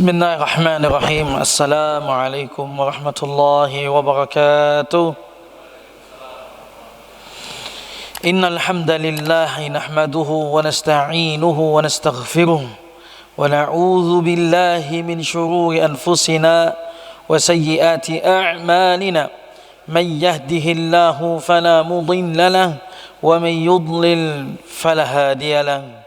Bismillahirrahmanirrahim. Assalamualaikum warahmatullahi wabarakatuh. Innal hamdalillah nahmaduhu wa nasta'inuhu wa nastaghfiruh wa na'udzu billahi min shururi anfusina wa sayyiati a'malina. Man yahdihillahu fala mudilla lahu wa man yudlil fala hadiya lahu.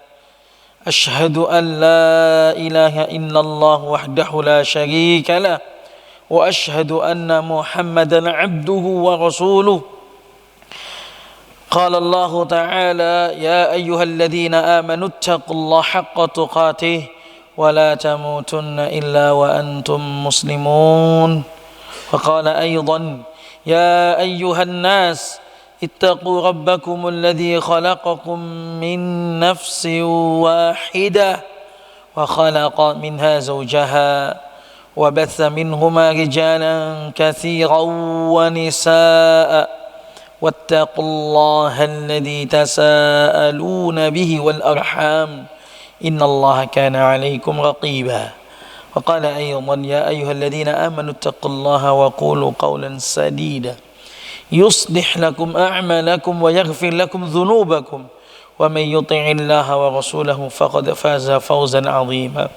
أشهد أن لا إله إلا الله وحده لا شريك له وأشهد أن محمدا عبده ورسوله قال الله تعالى يا أيها الذين آمنوا اتقوا الله حق تقاته ولا تموتن إلا وأنتم مسلمون وقال أيضا يا أيها الناس اتقوا ربكم الذي خلقكم من نفس واحدة وخلق منها زوجها وبث منهما رجالا كثيرا ونساء واتقوا الله الذي تساءلون به والأرحام إن الله كان عليكم رقيبا وقال أيضا يا أيها الذين آمنوا اتقوا الله وقولوا قولا سديدا يصلح لكم أعمالكم ويغفر لكم ذنوبكم ومن يطع الله ورسوله فقد فاز فوزا عظيما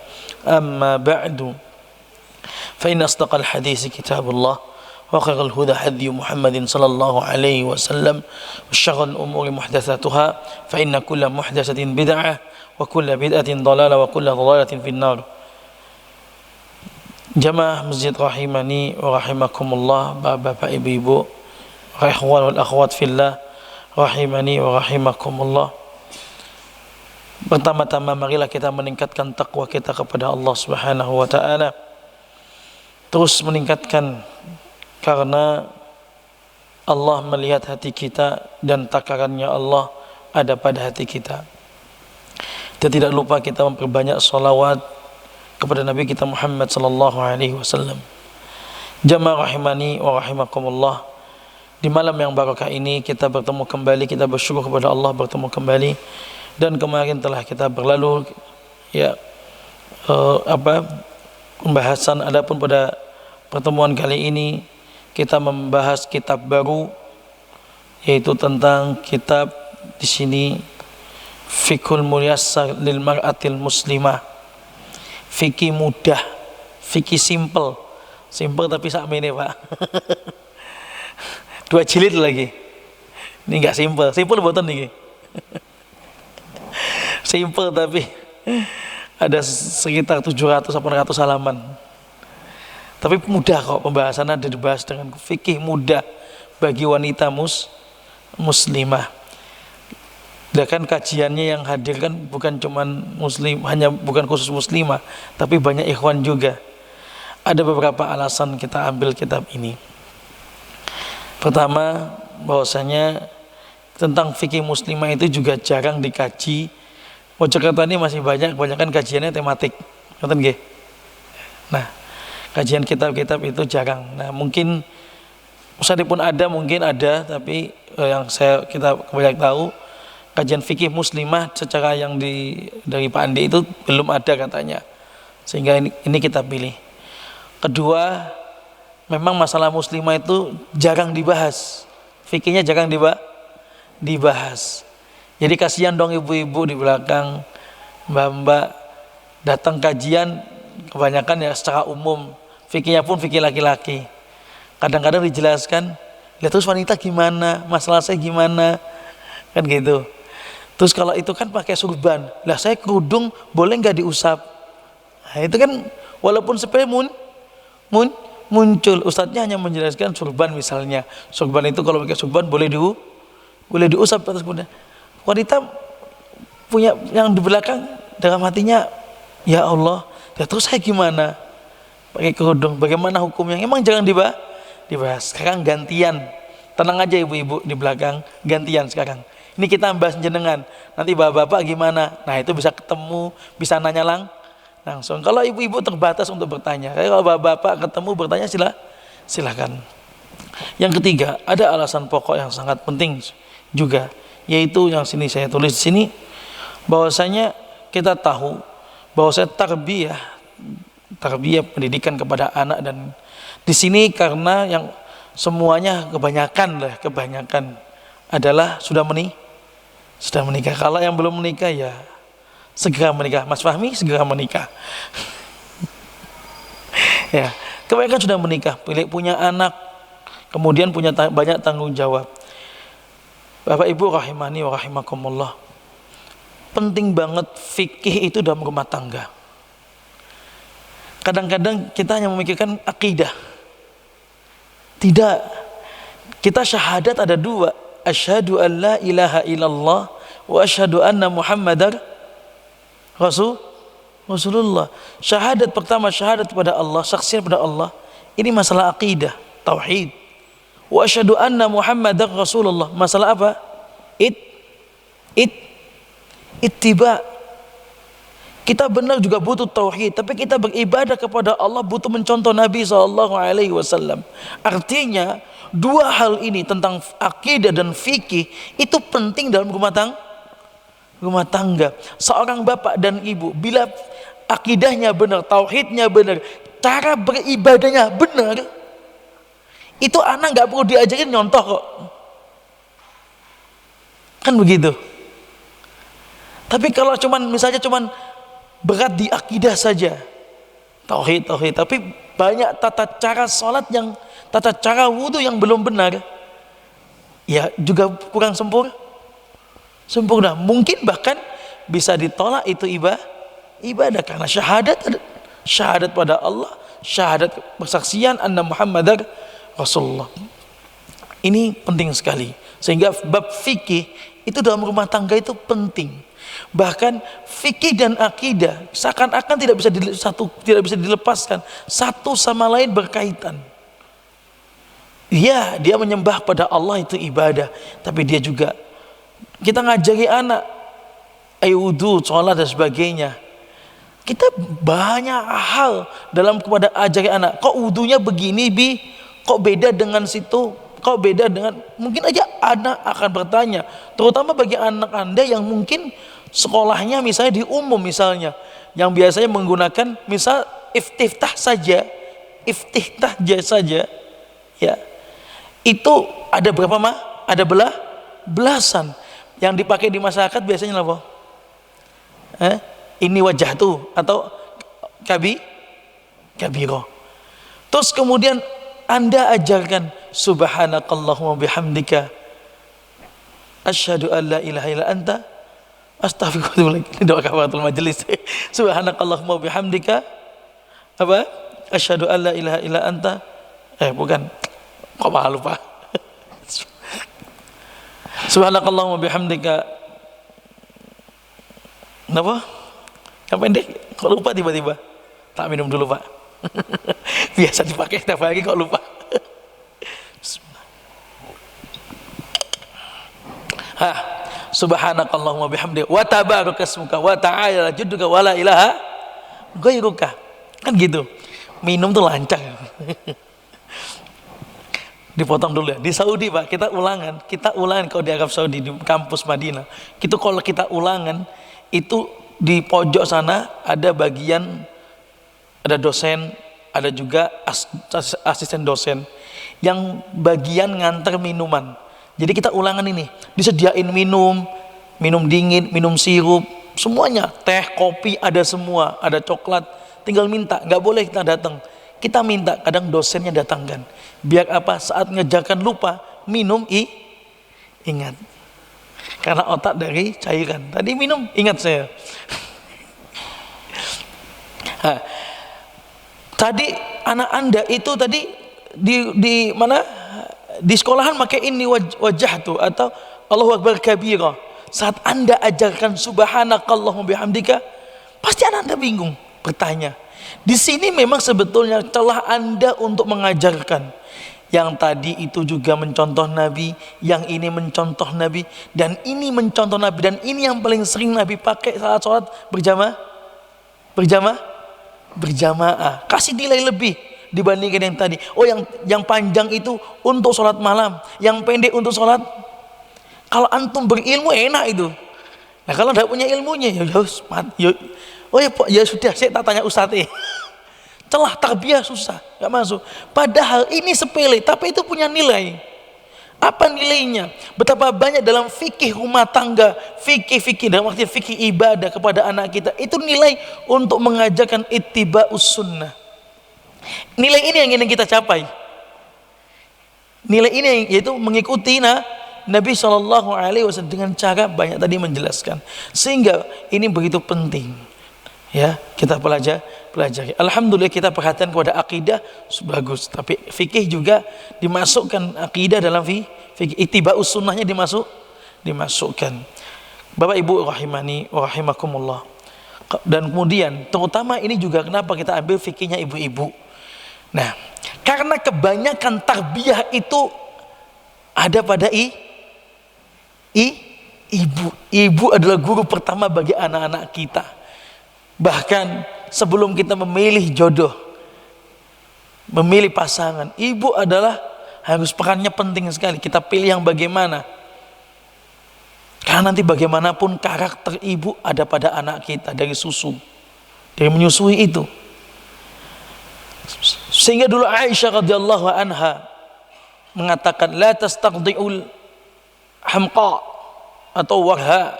أما بعد فإن أصدق الحديث كتاب الله وخير الهدى هدي محمد صلى الله عليه وسلم وشر الأمور محدثاتها فإن كل محدثة بدعة وكل بدعة ضلالة وكل ضلالة في النار. Jamaah masjid rahimani wa rahimakumullah, bapak-bapak, ibu-ibu, ikhwan wal akhwat fillah rahimani wa rahimakumullah. Pertama-tama marilah kita meningkatkan takwa kita kepada Allah Subhanahu wa taala. Terus meningkatkan karena Allah melihat hati kita dan takarannya Allah ada pada hati kita. Dan tidak lupa kita memperbanyak salawat kepada Nabi kita Muhammad sallallahu alaihi wasallam. Jamaah rahimani wa rahimakumullah. Di malam yang barakah ini kita bertemu kembali, kita bersyukur kepada Allah bertemu kembali. Dan kemarin telah kita berlalu pembahasan. Adapun pada pertemuan kali ini kita membahas kitab baru, yaitu tentang kitab di sini Fiqhul Muyassar lil Mar'atil Muslimah. Fikih mudah, fikih simple tapi sakmene Pak. 2 jilid lagi. Ini enggak simple mboten niki. Simple tapi ada sekitar 700 atau 800 halaman. Tapi mudah kok pembahasannya, dibahas dengan fikih mudah bagi wanita muslimah. Dan kan kajiannya yang hadir kan bukan cuman muslim, bukan khusus muslimah, tapi banyak ikhwan juga. Ada beberapa alasan kita ambil kitab ini. Pertama, bahwasanya tentang fikih muslimah itu juga jarang dikaji. Mojokerto ini masih kebanyakan kajiannya tematik. Ngerti nggih? Nah, kajian kitab-kitab itu jarang. Nah, mungkin meskipun ada, tapi yang kita banyak tahu kajian fikih muslimah secara yang dari Pak Andi itu belum ada katanya. Sehingga ini kita pilih. Kedua, memang masalah muslimah itu jarang dibahas, fikihnya jarang dibahas. Jadi kasihan dong ibu-ibu di belakang, mbak-mbak datang kajian kebanyakan ya secara umum, fikihnya pun fikih laki-laki. Kadang-kadang dijelaskan, lihat terus wanita gimana, masalah saya gimana, kan gitu. Terus kalau itu kan pakai surban, lah saya kerudung boleh nggak diusap? Nah, itu kan walaupun sepele muncul, ustadznya hanya menjelaskan surban misalnya. Surban itu kalau pakai surban boleh diusap atas kemudian. Wanita punya yang di belakang dalam hatinya, ya Allah, ya terus saya gimana? Pakai kerudung, bagaimana hukumnya? Emang jangan dibahas. Sekarang gantian. Tenang aja ibu-ibu di belakang, gantian sekarang. Ini kita bahas jenengan. Nanti bapak-bapak gimana? Nah, itu bisa ketemu, bisa nanya langsung. Kalau ibu-ibu terbatas untuk bertanya, kalau bapak-bapak ketemu bertanya silakan. Yang ketiga, ada alasan pokok yang sangat penting juga, yaitu yang sini saya tulis di sini, bahwasanya kita tahu bahwasanya tarbiyah tarbiyah, pendidikan kepada anak. Dan di sini karena yang semuanya kebanyakan adalah sudah menikah. Kalau yang belum menikah ya segera menikah. Mas Fahmi segera menikah. Ya, kebanyakan sudah menikah, punya anak, kemudian punya banyak tanggung jawab. Bapak Ibu rahimani wa rahimakumullah, penting banget fikih itu dalam rumah tangga. Kadang-kadang kita hanya memikirkan akidah. Tidak. Kita syahadat ada dua. Asyhadu an la ilaha illallah wa asyhadu anna Muhammadar Rasulullah. Syahadat pertama, syahadat kepada Allah, saksian kepada Allah. Ini masalah akidah, tauhid. Wa asyhadu anna Muhammadar Rasulullah. Masalah apa? Ittiba. Kita benar juga butuh tauhid, tapi kita beribadah kepada Allah butuh mencontoh Nabi SAW. Artinya dua hal ini tentang akidah dan fikih itu penting dalam rumah tangga. Seorang bapak dan ibu bila akidahnya benar, tauhidnya benar, cara beribadahnya benar, itu anak nggak perlu diajarin, nyontoh kok. Kan begitu. Tapi kalau misalnya berat di akidah saja, tauhid, tapi banyak tata cara sholat tata cara wudhu yang belum benar, ya juga kurang sempurna. Mungkin bahkan bisa ditolak itu ibadah karena syahadat pada Allah, syahadat persaksian anna Muhammadar Rasulullah. Ini penting sekali, sehingga bab fikih itu dalam rumah tangga itu penting. Bahkan fikih dan akidah seakan-akan tidak bisa dilepaskan, satu sama lain berkaitan. Ya, dia menyembah pada Allah itu ibadah, tapi dia juga kita ngajari anak wudu, sholat dan sebagainya. Kita banyak hal dalam kepada ajari anak. Kok wudunya begini bi? Kok beda dengan situ? Kok beda dengan, mungkin aja anak akan bertanya, terutama bagi anak Anda yang mungkin sekolahnya misalnya di umum, misalnya yang biasanya menggunakan misal iftitah saja ya, itu ada berapa ada belasan yang dipakai di masyarakat biasanya apa? Ini wajah tuh atau kabiro. Terus kemudian Anda ajarkan subhanakallahumma bihamdika asyhadu an la ilaha illa anta astaghfirullahaladzim. Ini doa kafaratul majelis. Subhanakallahumma bihamdika apa? Asyhadu an la ilaha illa anta. Bukan. Kok malah lupa. Subhanakallahumma bihamdika. Kenapa? Yang pendek. Kok lupa tiba-tiba? Tak minum dulu, Pak. Biasa dipakai setiap hari kok lupa. Subhanakallahumma bihamdika wa tabaraka ismuka wa ta'ala jadduka wa la ilaha ghairuka. Kan gitu. Minum tuh lancar. Dipotong dulu ya. Di Saudi, Pak, kita ulangan kalau di Arab Saudi di kampus Madinah. Kalau kita ulangan itu di pojok sana ada bagian, ada dosen, ada juga asisten dosen yang bagian nganter minuman. Jadi kita ulangan ini, disediain minum dingin, minum sirup, semuanya, teh, kopi, ada semua, ada coklat, tinggal minta, nggak boleh kita datang. Kita minta, kadang dosennya datangkan. Biar apa? Saat ngejarkan lupa, minum, ingat. Karena otak dari cairan. Tadi minum, ingat saya. Tadi anak Anda itu tadi di mana? Di sekolahan pakai ini wajah tuh atau Allahu Akbar kabira. Saat Anda ajarkan subhanakallahumma bihamdika, pasti anak Anda bingung, bertanya. Di sini memang sebetulnya celah Anda untuk mengajarkan. Yang tadi itu juga mencontoh Nabi, yang ini mencontoh Nabi, dan ini mencontoh Nabi, dan ini yang paling sering Nabi pakai saat sholat berjamaah. Kasih nilai lebih dibandingkan yang tadi. Yang panjang itu untuk sholat malam, yang pendek untuk sholat. Kalau antum berilmu enak itu. Nah kalau tidak punya ilmunya ya sudah, saya tak tanya ustadz. Celah tarbiyah susah, nggak masuk. Padahal ini sepele, tapi itu punya nilai. Apa nilainya? Betapa banyak dalam fikih rumah tangga, fikih dalam arti fikih ibadah kepada anak kita, itu nilai untuk mengajarkan ittiba'us sunnah. Nilai ini yang ingin kita capai. Nilai ini yaitu mengikuti Nabi SAW dengan cara banyak tadi menjelaskan. Sehingga ini begitu penting. Ya, kita pelajari. Alhamdulillah kita perhatian kepada akidah bagus, tapi fikih juga dimasukkan akidah dalam fikih. Ittiba'us sunnahnya dimasukkan. Bapak Ibu rahimani wa rahimakumullah. Dan kemudian terutama ini juga kenapa kita ambil fikihnya ibu-ibu. Nah, karena kebanyakan tarbiyah itu ada pada ibu. Ibu adalah guru pertama bagi anak-anak kita. Bahkan sebelum kita memilih jodoh, memilih pasangan, ibu adalah harus perannya penting sekali. Kita pilih yang bagaimana, karena nanti bagaimanapun karakter ibu ada pada anak kita dari susu, dari menyusui itu. Sehingga dulu Aisyah radhiyallahu anha mengatakan la tastaqdiul hamqa atau warha.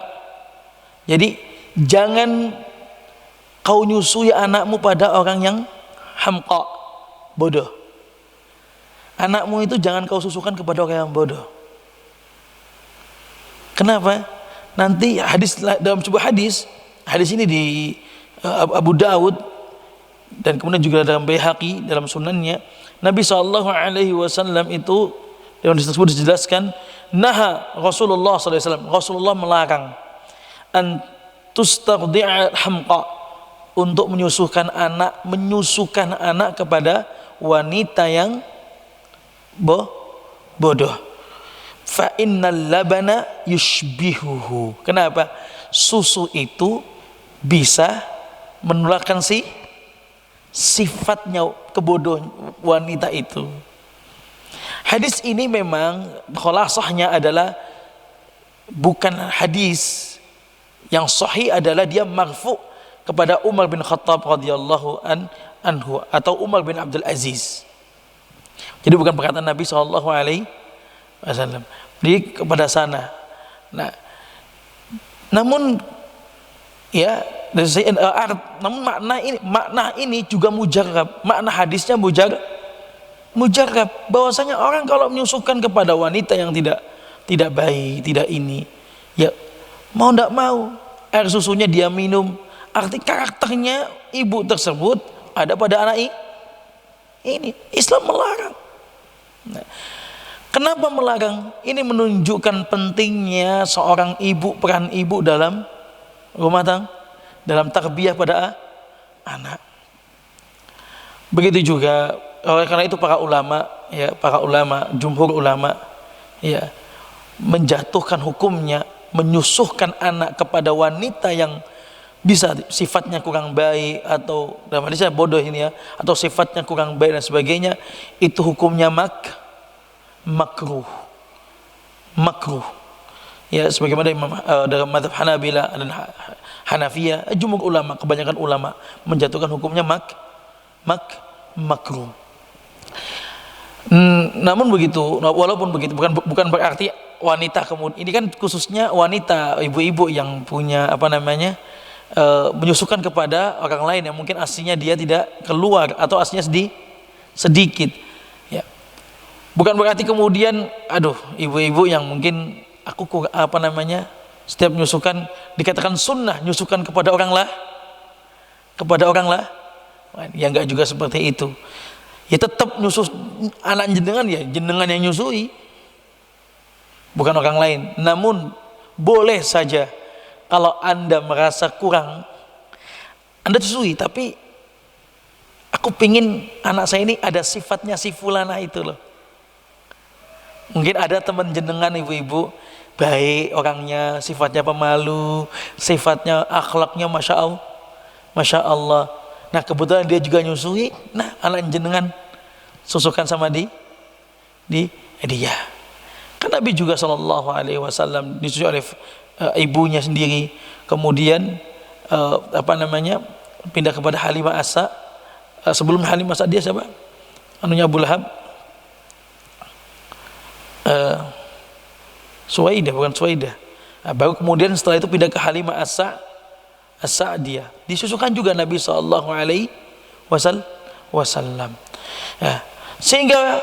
Jadi jangan kau nyusui anakmu pada orang yang hamqa, bodoh. Anakmu itu jangan kau susukan kepada orang yang bodoh. Kenapa? Nanti dalam sebuah hadis ini di Abu Dawud dan kemudian juga dalam Baihaqi dalam sunannya, Nabi SAW itu yang disebut dijelaskan, naha Rasulullah SAW, Rasulullah melarang an tustaqdi'a hamqa, untuk menyusukan anak kepada wanita yang bodoh. Fa innal labana yushbihuhu. Kenapa? Susu itu bisa menularkan sifatnya kebodohan wanita itu. Hadis ini memang khulasahnya adalah bukan hadis yang sahih, adalah dia marfu' kepada Umar bin Khattab radhiyallahu anhu atau Umar bin Abdul Aziz. Jadi bukan perkataan Nabi SAW. Jadi kepada sana. Nah, namun ya, namun makna ini juga mujarrab. Makna hadisnya mujarrab. Bahwasanya orang kalau menyusukan kepada wanita yang tidak baik, tidak ini, ya mau tidak mau air susunya dia minum. Arti karakternya ibu tersebut ada pada anak ini. Islam melarang. Nah, kenapa melarang? Ini menunjukkan pentingnya seorang ibu, peran ibu dalam rumah tangga, dalam tarbiyah pada anak. Begitu juga oleh karena itu para ulama, jumhur ulama, ya, menjatuhkan hukumnya menyusuhkan anak kepada wanita yang bisa sifatnya kurang baik, atau dalam hadisnya bodoh ini ya, atau sifatnya kurang baik dan sebagainya, itu hukumnya makruh. Ya, sebagaimana dalam mazhab Hanabila dan Hanafiyah, jumhur ulama, kebanyakan ulama menjatuhkan hukumnya makruh. Namun begitu, walaupun begitu bukan berarti wanita kemudian, ini kan khususnya wanita, ibu-ibu yang punya menyusukan kepada orang lain yang mungkin aslinya dia tidak keluar atau aslinya sedikit, ya. Bukan berarti kemudian ibu-ibu yang mungkin setiap menyusukan dikatakan sunnah, nyusukan kepada orang lah, ya enggak juga seperti itu. Ya tetap nyusus anak jenengan, ya jenengan yang nyusui, bukan orang lain. Namun boleh saja kalau Anda merasa kurang, Anda susui, tapi aku pingin anak saya ini ada sifatnya si fulana itu loh. Mungkin ada teman jenengan ibu-ibu, baik orangnya, sifatnya pemalu, sifatnya akhlaknya Masya Allah. Nah kebetulan dia juga nyusui, nah anak jenengan susukan sama dia. Kan Nabi juga SAW disusui oleh ibunya sendiri, kemudian pindah kepada Halimah sebelum Halimah Sa'diyah siapa? Anunya Abu Lahab, Suwaidah, bukan Suwaidah. Baru kemudian setelah itu pindah ke Halimah As-Sa'diyah. Disusukan juga Nabi sallallahu alaihi wasallam. Ya. Sehingga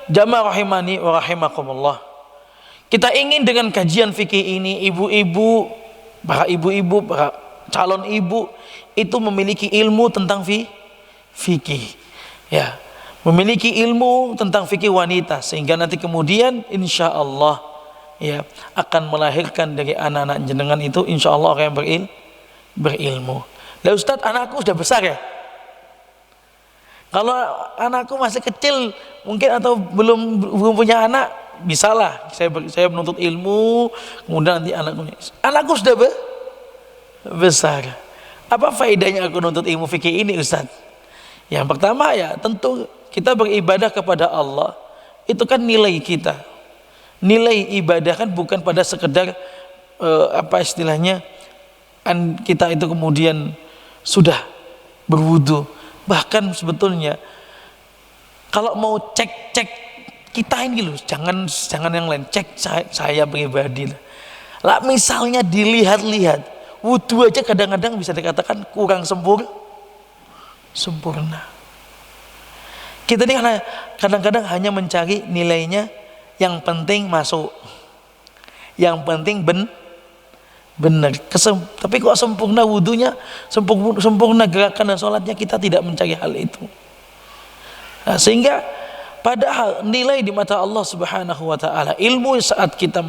jamaah rahimani wa rahimakumullah, kita ingin dengan kajian fikih ini para ibu-ibu, para calon ibu itu memiliki ilmu tentang fikih. Ya, memiliki ilmu tentang fikih wanita, sehingga nanti kemudian insya Allah ya akan melahirkan dari anak-anak jenengan itu insya Allah orang yang berilmu. Lah Ustadz, anakku sudah besar ya? Kalau anakku masih kecil mungkin atau belum punya anak, bisalah saya menuntut ilmu, kemudian nanti anakku sudah besar. Apa faedahnya aku menuntut ilmu fikih ini Ustadz? Yang pertama ya tentu kita beribadah kepada Allah itu kan nilai kita. Nilai ibadah kan bukan pada sekedar kita itu kemudian sudah berwudu. Bahkan sebetulnya kalau mau cek kita ini loh, jangan yang lain, cek saya pribadi lah. Misalnya dilihat-lihat, wudu aja kadang-kadang bisa dikatakan kurang sempurna. Kita ini kadang-kadang hanya mencari nilainya, yang penting masuk, yang penting benar. Tapi kok sempurna wudunya, sempurna gerakan dan sholatnya, kita tidak mencari hal itu. Nah, sehingga padahal nilai di mata Allah Subhanahu wa taala, ilmu saat kita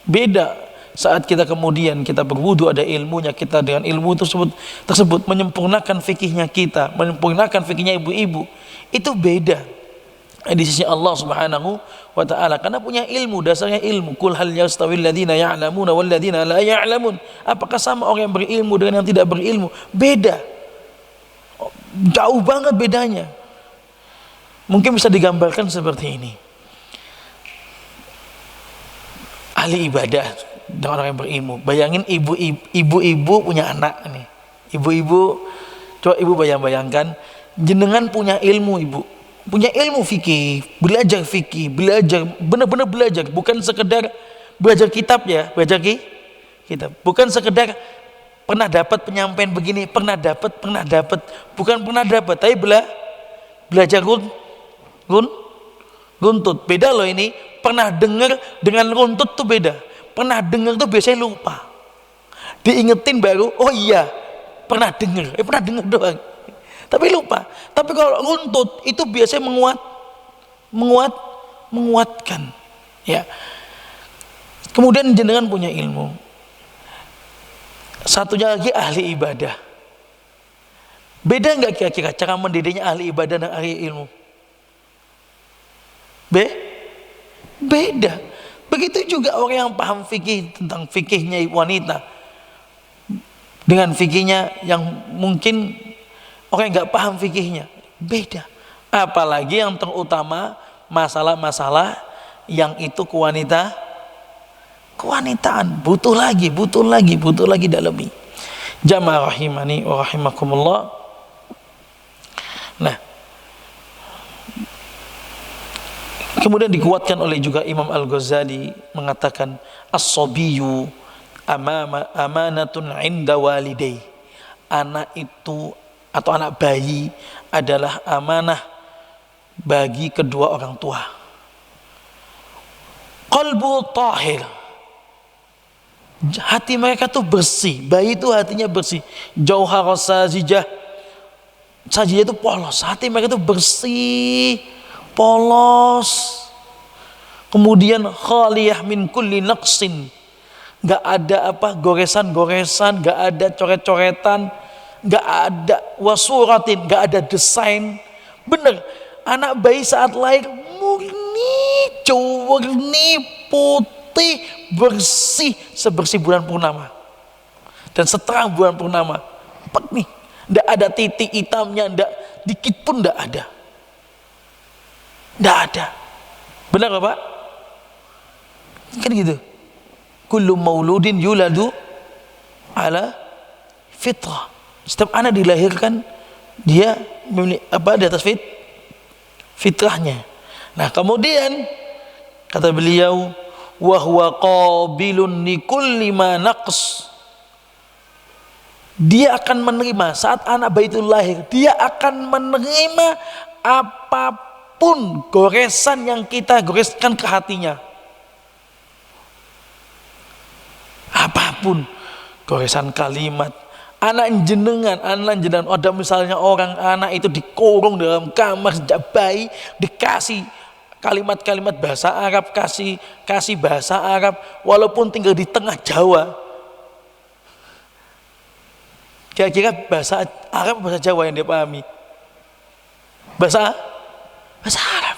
beda, saat kita kemudian kita berwudu ada ilmunya, kita dengan ilmu tersebut menyempurnakan fikihnya kita, menyempurnakan fikihnya ibu-ibu, itu beda di sisi Allah Subhanahu wa taala, karena punya ilmu, dasarnya ilmu. Qul hal yastawil ladzina ya'lamuna wal ladzina la ya'lamun. Apakah sama orang yang berilmu dengan yang tidak berilmu? Beda. Jauh banget bedanya. Mungkin bisa digambarkan seperti ini. Ahli ibadah dengan orang yang berilmu. Bayangin ibu-ibu punya anak nih. Ibu-ibu, coba ibu bayangkan, jenengan punya ilmu ibu. Punya ilmu fikih, belajar benar-benar belajar, bukan sekedar belajar kitab ya, kitab. Bukan sekedar pernah dapat penyampaian begini, pernah dapat, bukan pernah dapat, tapi belajar runtut. Beda loh ini, pernah dengar dengan runtut tuh beda. Pernah dengar tuh biasanya lupa. Diingetin baru, oh iya, pernah dengar doang. Tapi lupa. Tapi kalau runtut itu biasanya menguatkan. Ya. Kemudian jenengan punya ilmu. Satunya lagi ahli ibadah. Beda nggak kira-kira cara mendidiknya ahli ibadah dan ahli ilmu? Beda. Begitu juga orang yang paham fikih tentang fikihnya wanita dengan fikihnya yang mungkin orang yang nggak paham fikihnya, beda. Apalagi yang terutama masalah-masalah yang itu kewanitaan, butuh lagi dalami. Jamaah rahimani wa rahimakumullah. Nah, kemudian dikuatkan oleh juga Imam Al-Ghazali mengatakan as-sabiyyu amanatun 'inda walidayhi. Anak itu atau anak bayi adalah amanah bagi kedua orang tua. Qalbu tahir, hati mereka tuh bersih, bayi itu hatinya bersih. Jauhar sajijah itu polos, hati mereka tuh bersih, polos. Kemudian khaliyah min kulli naqsin, gak ada goresan-goresan, gak ada coret-coretan, gak ada wasuratin, gak ada desain. Bener, anak bayi saat lahir murni putih, bersih, sebersih bulan purnama dan seterang bulan purnama. Pek nih, gak ada titik hitamnya, gak dikit pun gak ada. Benar gak Pak? Kan gitu. Kullu mauludin yuladu ala fitrah. Setiap anak dilahirkan Dia di atas fitrahnya. Nah, kemudian kata beliau, wa huwa qabilun li kulli ma naqs. Dia akan menerima saat anak bayi itu lahir, dia akan menerima apapun goresan yang kita goreskan ke hatinya. Apapun goresan kalimat. Anak jenengan, ada misalnya orang anak itu dikurung dalam kamar sejak bayi, dikasih kalimat-kalimat bahasa Arab, kasih bahasa Arab, walaupun tinggal di tengah Jawa. Kira-kira bahasa Arab, bahasa Jawa yang dia pahami? Bahasa Arab.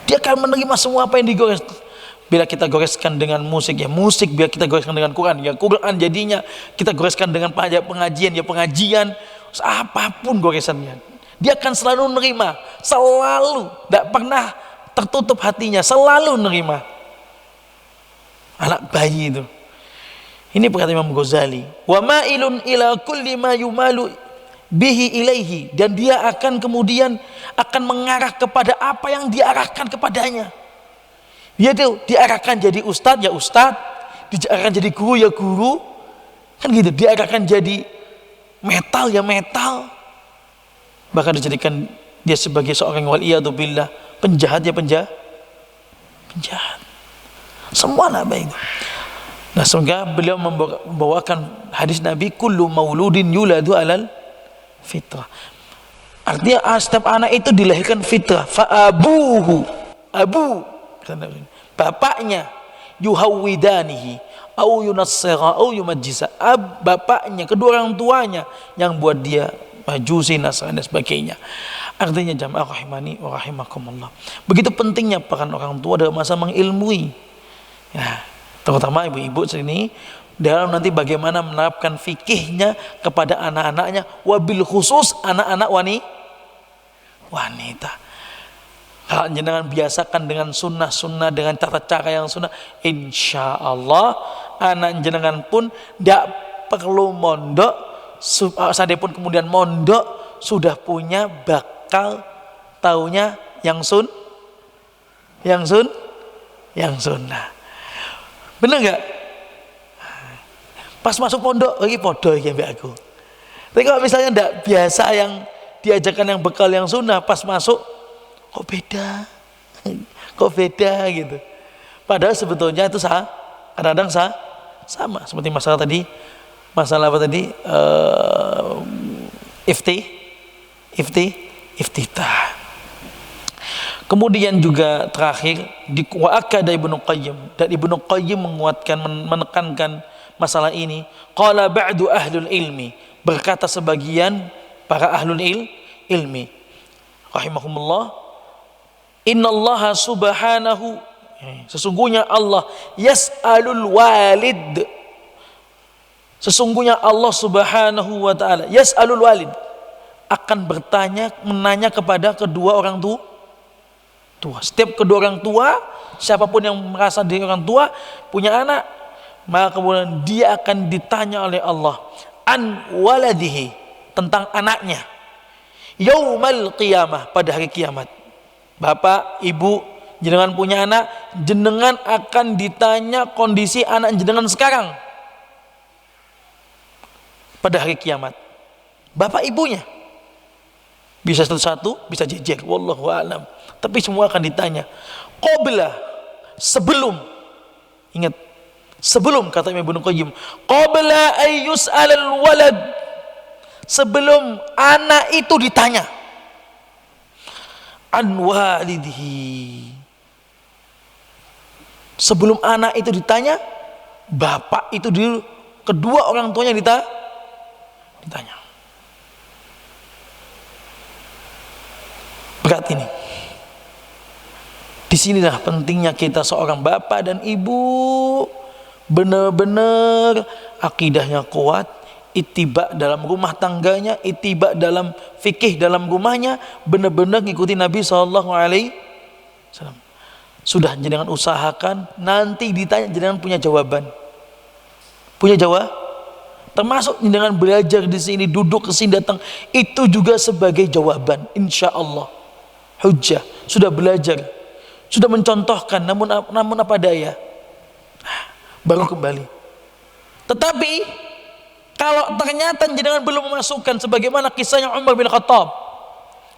Dia akan menerima semua apa yang digores. Bila kita goreskan dengan musik, ya musik. Bila kita goreskan dengan Quran, ya Quran. Jadinya kita goreskan dengan pengajian, ya pengajian. Apapun goresannya, dia akan selalu menerima, selalu, tidak pernah tertutup hatinya, selalu menerima. Anak bayi itu. Ini perkataan Imam Ghazali. Wa ma'ilun ila kulli ma yumalu bihi ilaihi, dan dia akan kemudian akan mengarah kepada apa yang diarahkan kepadanya. Dia itu diarahkan jadi ustadz, ya ustadz, diarahkan jadi guru, ya guru, kan gitu. Diarahkan jadi metal, ya metal, bahkan dijadikan dia sebagai seorang waliyadzubillah penjahat, ya penjahat. Semua apa itu. Nah, semoga beliau membawakan hadis Nabi, kullu mauludin yuladu alal fitrah. Artinya setiap anak itu dilahirkan fitrah. Fa abuhu, bapaknya, yuhawidanihi au yunassira au yumajjisa. Bapaknya, kedua orang tuanya yang buat dia Majusi, Nasrani dan sebagainya. Artinya jamaah rahimani wa rahimakumullah, begitu pentingnya peran orang tua dalam masa mengilmui, ya, terutama ibu-ibu sini dalam nanti bagaimana menerapkan fikihnya kepada anak-anaknya, wabil khusus anak-anak wanita. Kalau jenengan biasakan dengan sunnah-sunnah, dengan tata cara yang sunnah, insya Allah anak jenengan pun tidak perlu mondok. Sadé pun kemudian mondok sudah punya bakal taunya yang sunnah. Bener nggak? Pas masuk pondok lagi podo ya mbak aku. Tapi kalau misalnya tidak biasa yang diajarkan yang bekal yang sunnah, pas masuk kok beda gitu. Padahal sebetulnya itu kadang-kadang sama. Seperti masalah apa tadi? Iftitah. Kemudian juga terakhir wa akada Ibnu Qayyim, dan Ibnu Qayyim menguatkan, menekankan masalah ini. Qala ba'du ahlul ilmi, berkata sebagian para ahlul ilmi rahimahumullah, innallaha subhanahu, sesungguhnya Allah, yas'alul walid, sesungguhnya Allah subhanahu wa ta'ala, yas'alul walid, akan menanya kepada kedua orang tua. Setiap kedua orang tua, siapapun yang merasa diri orang tua punya anak, maka kemudian dia akan ditanya oleh Allah an waladihi, tentang anaknya, yaumal qiyamah, pada hari kiamat. Bapak, ibu, jenengan punya anak, jenengan akan ditanya kondisi anak jenengan sekarang pada hari kiamat. Bapak ibunya bisa satu-satu, bisa jejer, wallahu a'lam, tapi semua akan ditanya. Qabla, sebelum, ingat, sebelum, kata Ibnu Qayyim, qabla ayyus alal walad, sebelum anak itu ditanya an walidihi, sebelum anak itu ditanya, bapak itu dulu, kedua orang tuanya ditanya. Berat ini. Disinilah pentingnya kita seorang bapak dan ibu benar-benar akidahnya kuat, ittiba dalam rumah tangganya, ittiba dalam fikih dalam rumahnya, benar-benar ngikuti Nabi SAW. Sudah jenengan usahakan, nanti ditanya jenengan punya jawaban. termasuk dengan belajar di sini, duduk ke sini, datang, itu juga sebagai jawaban. Insya Allah hujjah, sudah belajar, sudah mencontohkan, namun apa daya, baru kembali. Tetapi kalau ternyata jenengan belum memasukkan, sebagaimana kisahnya Umar bin Khattab,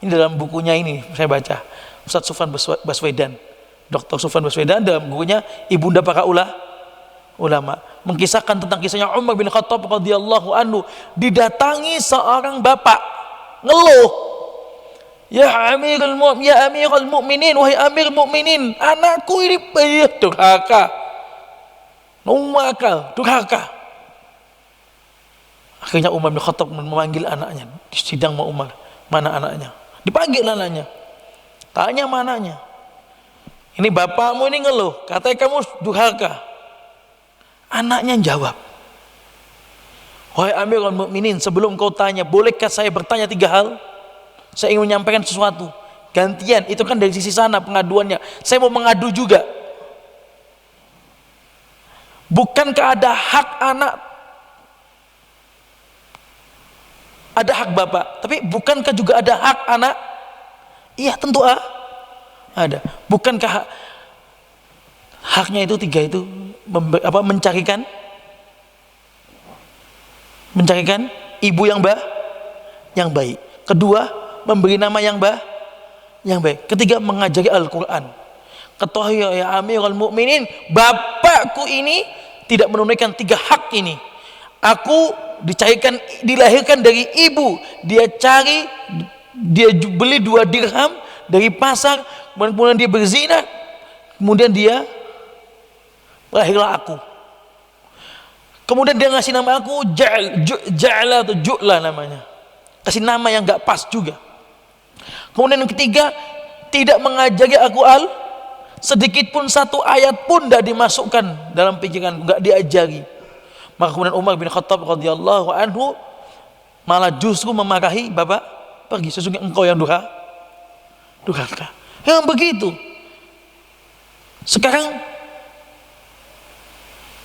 ini dalam bukunya ini saya baca, Ustaz Sufyan Baswedan, Dr. Sufyan Baswedan, dalam bukunya Ibunda Para Ulama, mengkisahkan tentang kisahnya Umar bin Khattab radhiyallahu anhu, didatangi seorang bapak ngeluh, ya Amirul Mukminin, wahai Amir Mukminin, anakku ini durhaka, durhaka. Akhirnya Umar bin Khattab memanggil anaknya di sidang Umar. Mana anaknya? Dipanggil anaknya, tanya mananya, ini bapakmu ini ngeluh, katanya kamu durhaka. Anaknya jawab, wahai Amirul Mukminin, sebelum kau tanya, bolehkah saya bertanya 3 hal? Saya ingin menyampaikan sesuatu. Gantian, itu kan dari sisi sana pengaduannya, saya mau mengadu juga. Bukankah ada hak anak, ada hak bapak, tapi bukankah juga ada hak anak? Iya, tentu ada. Bukankah haknya itu 3 itu mencarikan ibu yang baik. Kedua, memberi nama yang baik. Ketiga, mengajari Al-Quran. Ketahui ya Amirul Mukminin, bapakku ini tidak menunaikan 3 hak ini. Aku dilahirkan dari ibu, dia beli 2 dirham dari pasar, kemudian dia berzina, kemudian dia lahirlah aku. Kemudian dia ngasih nama aku Ja'la atau Ju'la namanya, kasih nama yang gak pas juga. Kemudian yang ketiga, tidak mengajari aku sedikit pun 1 ayat pun tidak dimasukkan dalam pikiran, gak diajari. Maka kemudian Umar bin Khattab radhiyallahu anhu malah justru memarahi bapak, pergi, sesungguhnya engkau yang durhaka. Yang begitu. Sekarang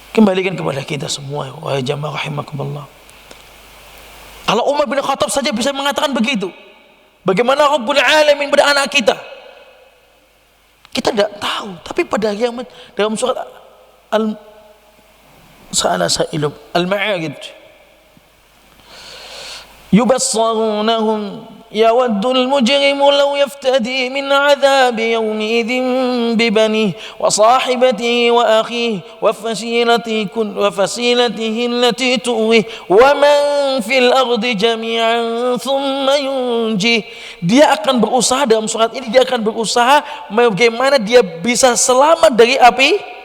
kembalikan kepada kita semua, wahai jamaah rahimakumullah. Kalau Umar bin Khattab saja bisa mengatakan begitu, bagaimana Rabbul Alamin pada anak kita? Kita tidak tahu. Tapi pada kiamat, dalam surat Al-Ma'arij, yubassarunahum yawaddul mujrimu law yaftadi min adhabi yawmiidhin bibanihi wa sahibatihi wa akhihi wa fasilatihi allati tu'wihi wa man fil ardi jami'an thumma yunji. Dia akan berusaha, dalam surat ini dia akan berusaha bagaimana dia bisa selamat dari api.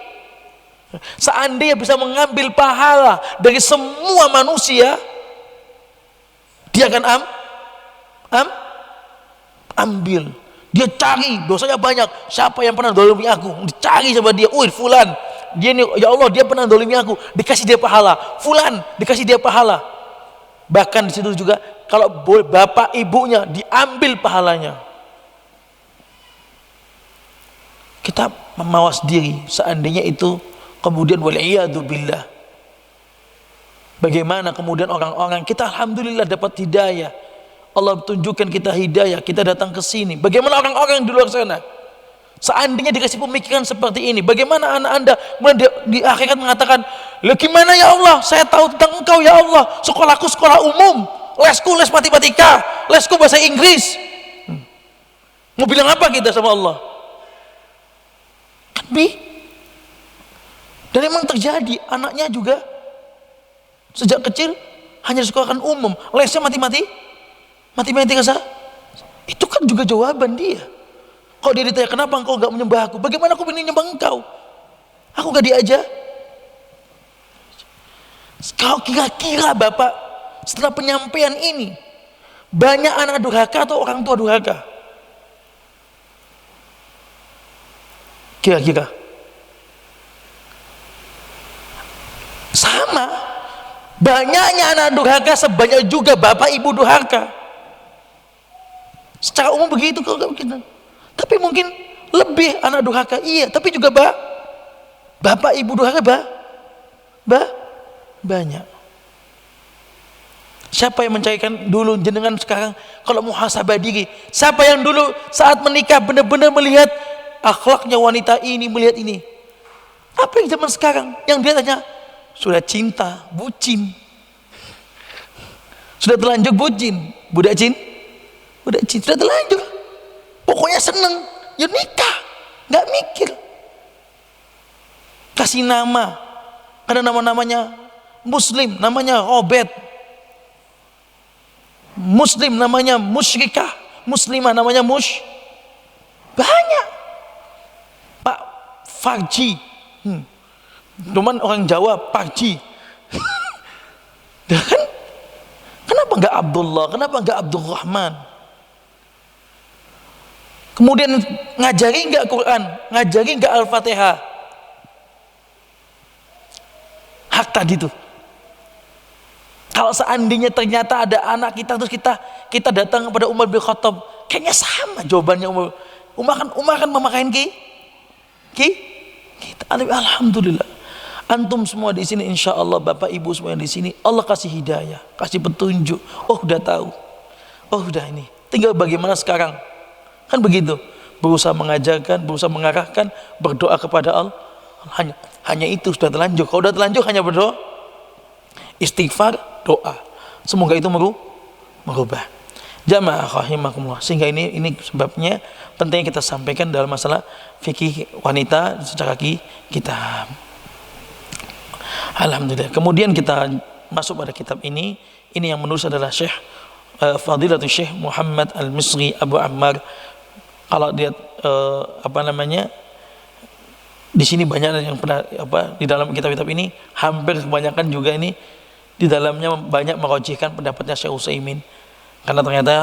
Seandainya bisa mengambil pahala dari semua manusia, dia akan ambil. Dia cari, dosanya banyak, siapa yang pernah dolimi aku, dicari sama dia. Fulan, dia ini, ya Allah, dia pernah dolimi aku, dikasih dia pahala. Fulan, dikasih dia pahala. Bahkan di situ juga, kalau bapak ibunya diambil pahalanya. Kita memawas diri seandainya itu kemudian wal'iyadu billah. Bagaimana kemudian orang-orang, kita alhamdulillah dapat hidayah, Allah tunjukkan kita hidayah, kita datang ke sini. Bagaimana orang-orang di luar sana, seandainya dikasih pemikiran seperti ini, bagaimana anak anda kemudian di akhirat mengatakan, "Lah gimana ya Allah, saya tahu tentang engkau ya Allah, sekolahku sekolah umum, lesku les matematika, lesku bahasa Inggris." Mau bilang apa kita sama Allah? Kan dan memang terjadi, anaknya juga sejak kecil hanya disekolahkan umum, lesnya matematika sah. Itu kan juga jawaban dia. Kalau dia ditanya, kenapa engkau gak menyembah aku? Bagaimana aku ingin menyembah engkau? Aku gak diajar. Kalau kira-kira bapak setelah penyampaian ini, banyak anak durhaka atau orang tua durhaka? Kira-kira sama. Banyaknya anak durhaka, sebanyak juga bapak ibu durhaka. Secara umum begitu kalau nggak begitu. Tapi mungkin lebih anak durhaka, iya. Tapi juga bapak ibu durhaka banyak. Siapa yang mencairkan dulu jenengan sekarang kalau muhasabah diri? Siapa yang dulu saat menikah benar-benar melihat akhlaknya wanita ini, melihat ini? Apa yang zaman sekarang? Yang dia tanya, sudah cinta, bucin. Sudah terlanjur bucin, budak cin, sudah terlanjur. Pokoknya seneng, ya nikah, nggak mikir. Kasih nama, karena namanya Muslim, namanya Obed. Muslim namanya musyrikah, muslimah namanya banyak. Pak Farji, cuman orang Jawa Farji. Dan kenapa enggak Abdullah, kenapa enggak Abdurrahman? Kemudian ngajari enggak Quran, ngajari enggak Al-Fatihah? Hak tadi tuh. Kalau seandainya ternyata ada anak kita terus kita datang kepada Umar bin Khattab, kayaknya sama jawabannya Umar. Umar kan memakain kita. Alhamdulillah. Antum semua di sini, insya Allah bapak ibu semua yang di sini, Allah kasih hidayah, kasih petunjuk. Oh udah tahu, oh udah ini. Tinggal bagaimana sekarang, kan begitu. Berusaha mengajarkan, berusaha mengarahkan, berdoa kepada Allah. Hanya itu sudah terlanjur. Kalau udah terlanjur hanya berdoa, istighfar, doa. Semoga itu merubah. Jamaah rahimakumullah. Sehingga ini sebabnya pentingnya kita sampaikan dalam masalah fikih wanita secara kitab. Alhamdulillah. Kemudian kita masuk pada kitab ini yang menulis adalah Syekh Fadilatul Syekh Muhammad Al-Misri Abu Ammar. Kalau dia di sini banyak yang pernah di dalam kitab-kitab ini, hampir kebanyakan juga ini di dalamnya banyak merojihkan pendapatnya Syekh Utsaimin, karena ternyata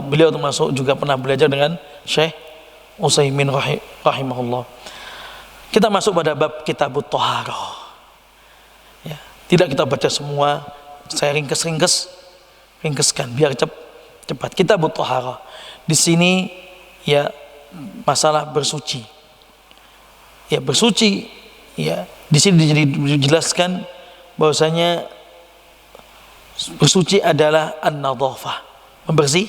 beliau termasuk juga pernah belajar dengan Syekh Utsaimin rahimahullah. Kita masuk pada bab Kitabut Thaharah. Ya, tidak kita baca semua, saya ringkeskan biar cepat. Kitabut Thaharah. Di sini ya masalah bersuci. Ya bersuci, ya di sini dijelaskan bahwasanya bersuci adalah an-nadhafah, membersih.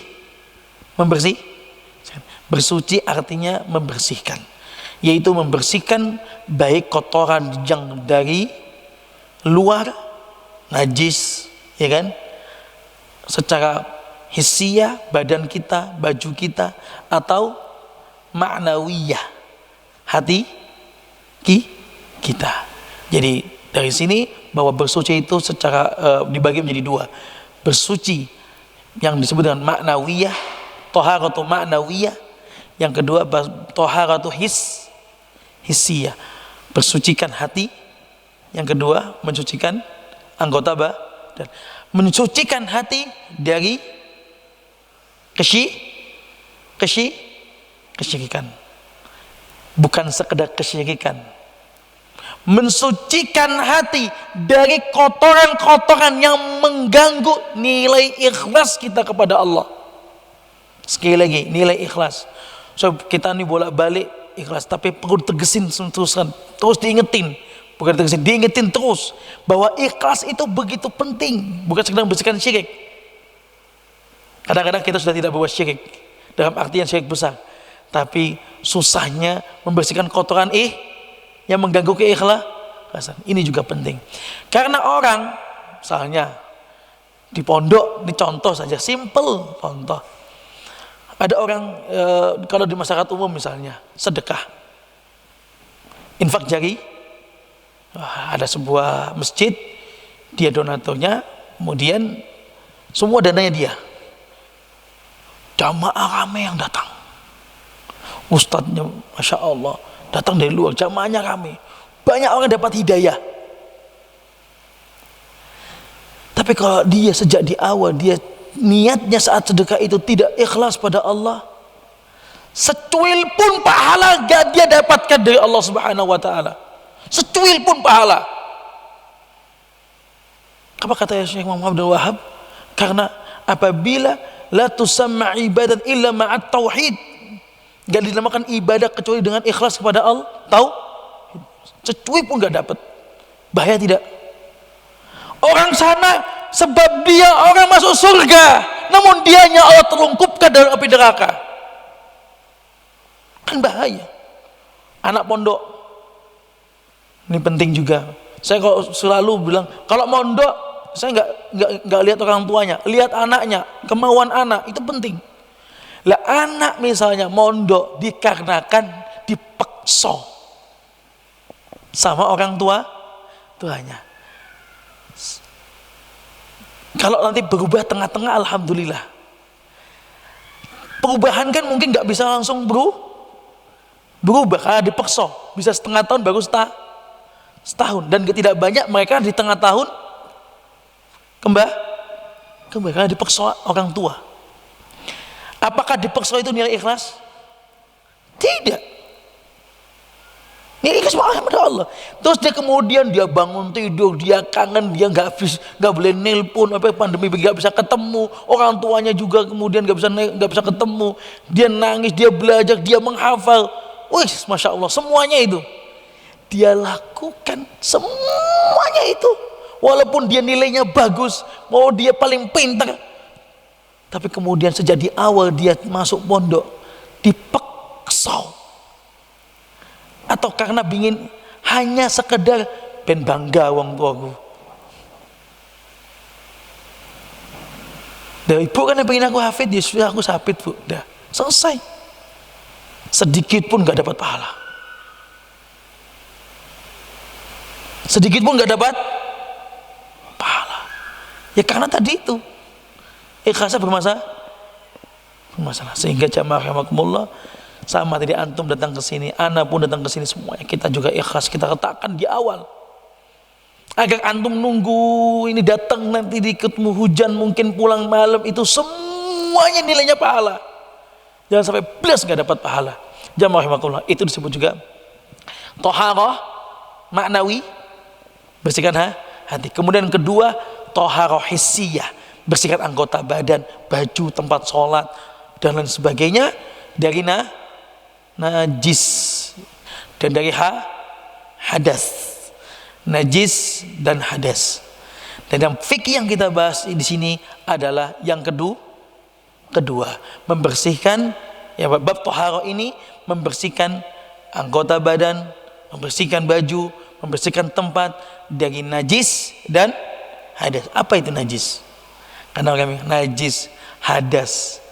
Bersuci artinya membersihkan, yaitu membersihkan baik kotoran yang dari luar, najis, ya kan, secara hissiyah, badan kita, baju kita, atau ma'nawiyah, hati kita. Jadi dari sini bahwa bersuci itu secara dibagi menjadi dua. Bersuci yang disebut dengan ma'nawiyah, thaharatu ma'nawiyah. Yang kedua thaharatu hissiyah, bersucikan hati. Yang kedua mensucikan anggota badan. Mensucikan hati dari kesyirikan. Bukan sekedar kesyirikan, mensucikan hati dari kotoran-kotoran yang mengganggu nilai ikhlas kita kepada Allah. Sekali lagi, nilai ikhlas. So kita ini bolak-balik ikhlas, tapi perlu tegesin terus diingetin, bukan tegesin, diingetin terus bahwa ikhlas itu begitu penting, bukan sekedar membersihkan syirik. Kadang-kadang kita sudah tidak berbuat syirik dalam artian syirik besar, tapi susahnya membersihkan kotoran yang mengganggu keikhlasan. Ini juga penting. Karena orang, misalnya di pondok, ini contoh saja, simple contoh. Ada orang kalau di masyarakat umum misalnya sedekah, infak jari, ada sebuah masjid, dia donaturnya, kemudian semua dananya dia. Jamaah ramai yang datang. Ustadznya Masya Allah datang dari luar, jamaahnya ramai, banyak orang dapat hidayah. Tapi kalau dia sejak di awal dia niatnya saat sedekah itu tidak ikhlas pada Allah, secuil pun pahala gak dia dapatkan dari Allah Subhanahu wa taala. Secuil pun pahala. Apa kata Syekh Muhammad Abdul Wahab? Karena apabila la tusamma ibadat illa ma'at tauhid, gak dinamakan ibadah kecuali dengan ikhlas kepada Allah. Tahu? Secuil pun gak dapat. Bahaya tidak? Orang sana sebab dia orang masuk surga, namun dianya Allah terlungkupkan dalam api neraka. Kan bahaya. Anak pondok ini penting juga. Saya kok selalu bilang kalau mondok saya nggak lihat orang tuanya, lihat anaknya, kemauan anak itu penting. Lah anak misalnya mondok dikarenakan dipaksa sama orang tuanya. Kalau nanti berubah tengah-tengah, alhamdulillah. Perubahan kan mungkin nggak bisa langsung berubah karena dipaksa. Bisa setengah tahun baru setahun, dan tidak banyak mereka di tengah tahun kembali karena dipaksa orang tua. Apakah dipaksa itu nilai ikhlas? Tidak. Nilai ikhlas malah pada Allah. Terus dia kemudian dia bangun tidur, dia kangen, dia nggak boleh nelpon, apa pandemi nggak bisa ketemu, orang tuanya juga kemudian nggak bisa ketemu. Dia nangis, dia belajar, dia menghafal. Wih, masya Allah, semuanya itu dia lakukan, semuanya itu. Walaupun dia nilainya bagus, mau dia paling pintar, tapi kemudian sejak di awal dia masuk pondok dipaksa, atau karena ingin hanya sekedar ben bangga wong tuaku. Dari ibu kan yang pengen aku hafid, ya sudah aku hafid bu, dah selesai. Sedikit pun nggak dapat pahala, sedikit pun nggak dapat pahala. Ya karena tadi itu ikhlasnya bermasalah. Sehingga jamaah rahimakumullah, sama tadi antum datang ke sini, ana pun datang ke sini, semuanya kita juga ikhlas kita letakkan di awal. Agar antum nunggu ini datang nanti ketemu hujan, mungkin pulang malam, itu semuanya nilainya pahala. Jangan sampai plus nggak dapat pahala. Jamaah rahimakumullah, itu disebut juga thaharah maknawi, bersihkan hati. Kemudian kedua, thaharah hissiyah, bersihkan anggota badan, baju, tempat sholat dan lain sebagainya dari najis dan dari hadas. Najis dan hadas. Dan yang fikih yang kita bahas di sini adalah yang kedua, membersihkan, ya bab thaharah ini membersihkan anggota badan, membersihkan baju, membersihkan tempat dari najis dan hadas. Apa itu najis? Karena kami najis, hadas,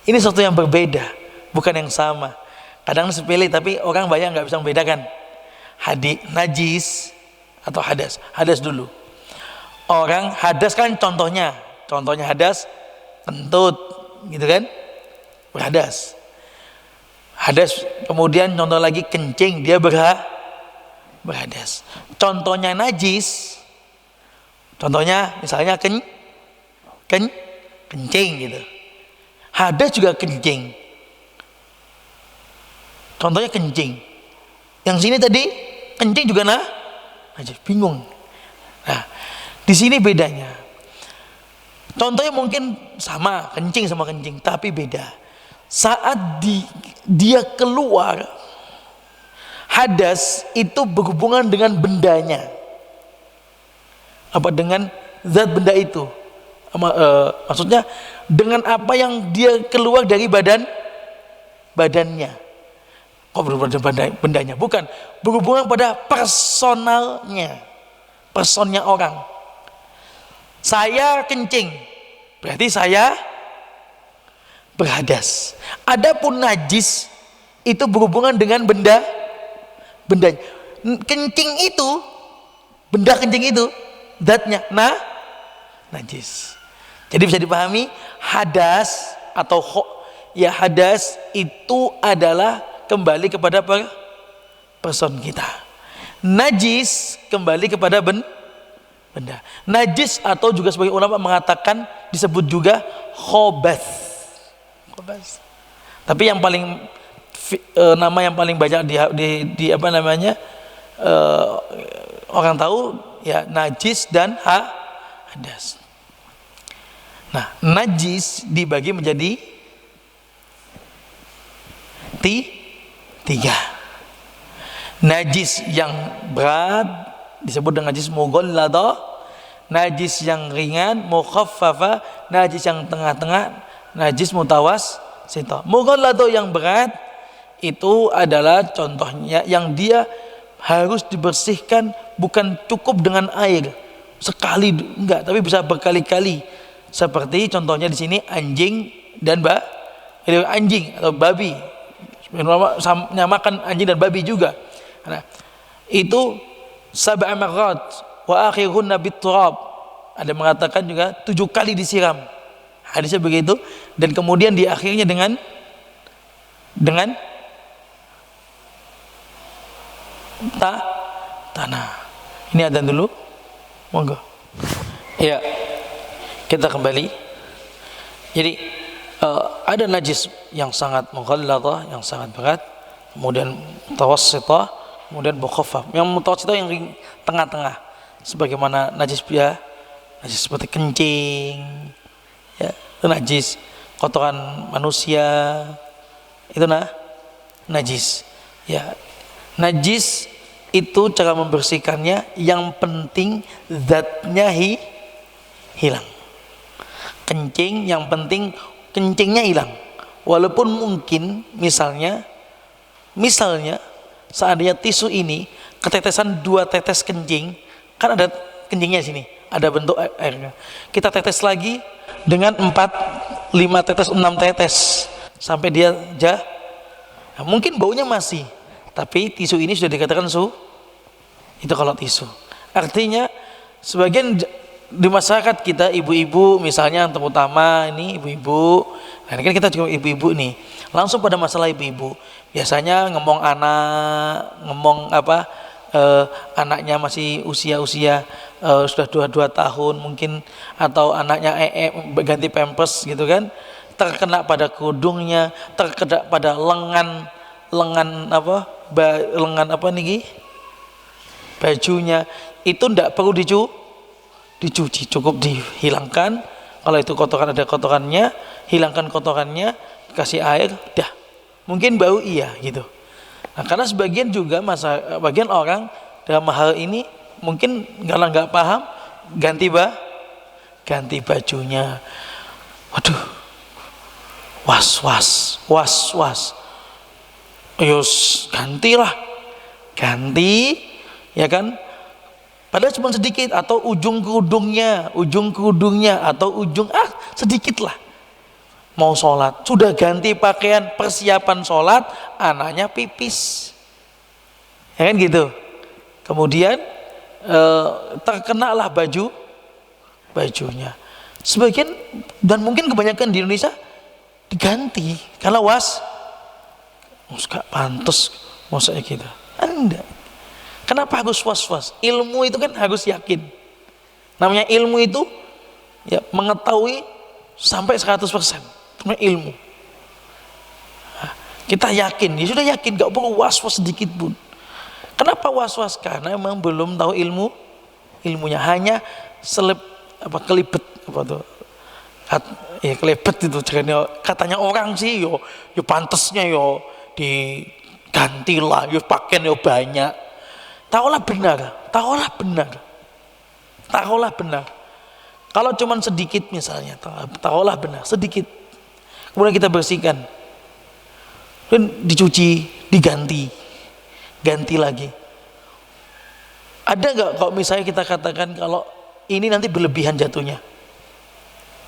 ini sesuatu yang berbeda, bukan yang sama. Kadang sepele tapi orang banyak nggak bisa membedakan najis atau hadas. Hadas dulu. Orang hadas kan contohnya hadas kentut, gitu kan? Berhadas. Hadas, kemudian contoh lagi kencing, dia berhadas. Contohnya najis, contohnya misalnya kencing gitu. Hadas juga kencing. Contohnya kencing. Yang sini tadi kencing juga najis, bingung. Nah, di sini bedanya. Contohnya mungkin sama kencing, tapi beda. Saat dia keluar, hadas itu berhubungan dengan bendanya. Apa dengan zat benda itu? Maksudnya dengan apa yang dia keluar dari badannya. Kok berhubungan dengan bendanya? Bukan, berhubungan pada personnya orang. Saya kencing, berarti saya berhadas. Adapun najis itu berhubungan dengan bendanya. Kencing itu, benda kencing itu zatnya najis. Jadi bisa dipahami, hadas atau hadas itu adalah kembali kepada person kita. Najis kembali kepada benda. Najis atau juga sebagai ulama mengatakan disebut juga khobath. Tapi yang paling nama yang paling banyak di apa namanya orang tahu ya najis dan hadas. Nah, najis dibagi menjadi tiga. Najis yang berat disebut dengan najis mughalladah, najis yang ringan, mukhaffafa najis yang tengah-tengah, najis mutawassithah. Mughalladhah yang berat itu adalah contohnya yang dia harus dibersihkan, bukan cukup dengan air sekali, enggak, tapi bisa berkali-kali. Seperti contohnya di sini anjing dan anjing atau babi. Nyamakan anjing dan babi juga. Nah, itu sab'a marrat wa akhirunna bit-turab. Ada mengatakan juga 7 kali disiram. Hadisnya begitu, dan kemudian di akhirnya dengan tanah. Ini adzan dulu. Monggo. Ya. Kita kembali. Jadi ada najis yang sangat mughalladhah, yang sangat berat, kemudian mutawassithah, kemudian mukhaffaf. Yang mutawassithah yang tengah-tengah, sebagaimana najis seperti kencing, ya, itu najis. Kotoran manusia itu najis. Ya, najis itu cara membersihkannya, yang penting zatnya hilang. Kencing yang penting kencingnya hilang, walaupun mungkin misalnya seandainya tisu ini ketetesan 2 tetes kencing, kan ada kencingnya sini, ada bentuk airnya, kita tetes lagi dengan 4, 5 tetes, 6 tetes sampai dia nah, mungkin baunya masih, tapi tisu ini sudah dikatakan itu kalau tisu. Artinya sebagian di masyarakat kita, ibu-ibu misalnya, terutama ini ibu-ibu, nah ini kan kita juga ibu-ibu nih, langsung pada masalah ibu-ibu biasanya ngomong anaknya masih usia sudah 2 tahun mungkin, atau anaknya ganti pampers gitu kan, terkena pada kerudungnya, terkena pada lengan bajunya, itu ndak perlu dicuci, cukup dihilangkan. Kalau itu kotoran, ada kotorannya, hilangkan kotorannya, kasih air, dah. Mungkin bau iya gitu. Nah, karena sebagian bagian orang dalam hal ini mungkin nggak paham, ganti bajunya. Waduh, was. Yus, ganti, ya kan? Padahal cuma sedikit, atau ujung kerudungnya, atau sedikit lah. Mau sholat, sudah ganti pakaian, persiapan sholat, anaknya pipis, ya kan gitu. Kemudian terkenalah bajunya. Sebagian dan mungkin kebanyakan di Indonesia diganti karena gak pantas masa gitu. Enggak. Kenapa harus was-was? Ilmu itu kan harus yakin. Namanya ilmu itu ya mengetahui sampai 100%. Namanya ilmu. Nah, kita yakin, ya sudah yakin, gak perlu was-was sedikit pun. Kenapa was-was? Karena memang belum tahu ilmunya, hanya kelibet kelibet itu katanya orang sih yo pantesnya yo digantilah, yo pakaian yo banyak. Tahulah benar. Kalau cuman sedikit misalnya, tahulah benar, sedikit. Kemudian kita bersihkan, dan dicuci, ganti lagi. Ada nggak kalau misalnya kita katakan kalau ini nanti berlebihan jatuhnya?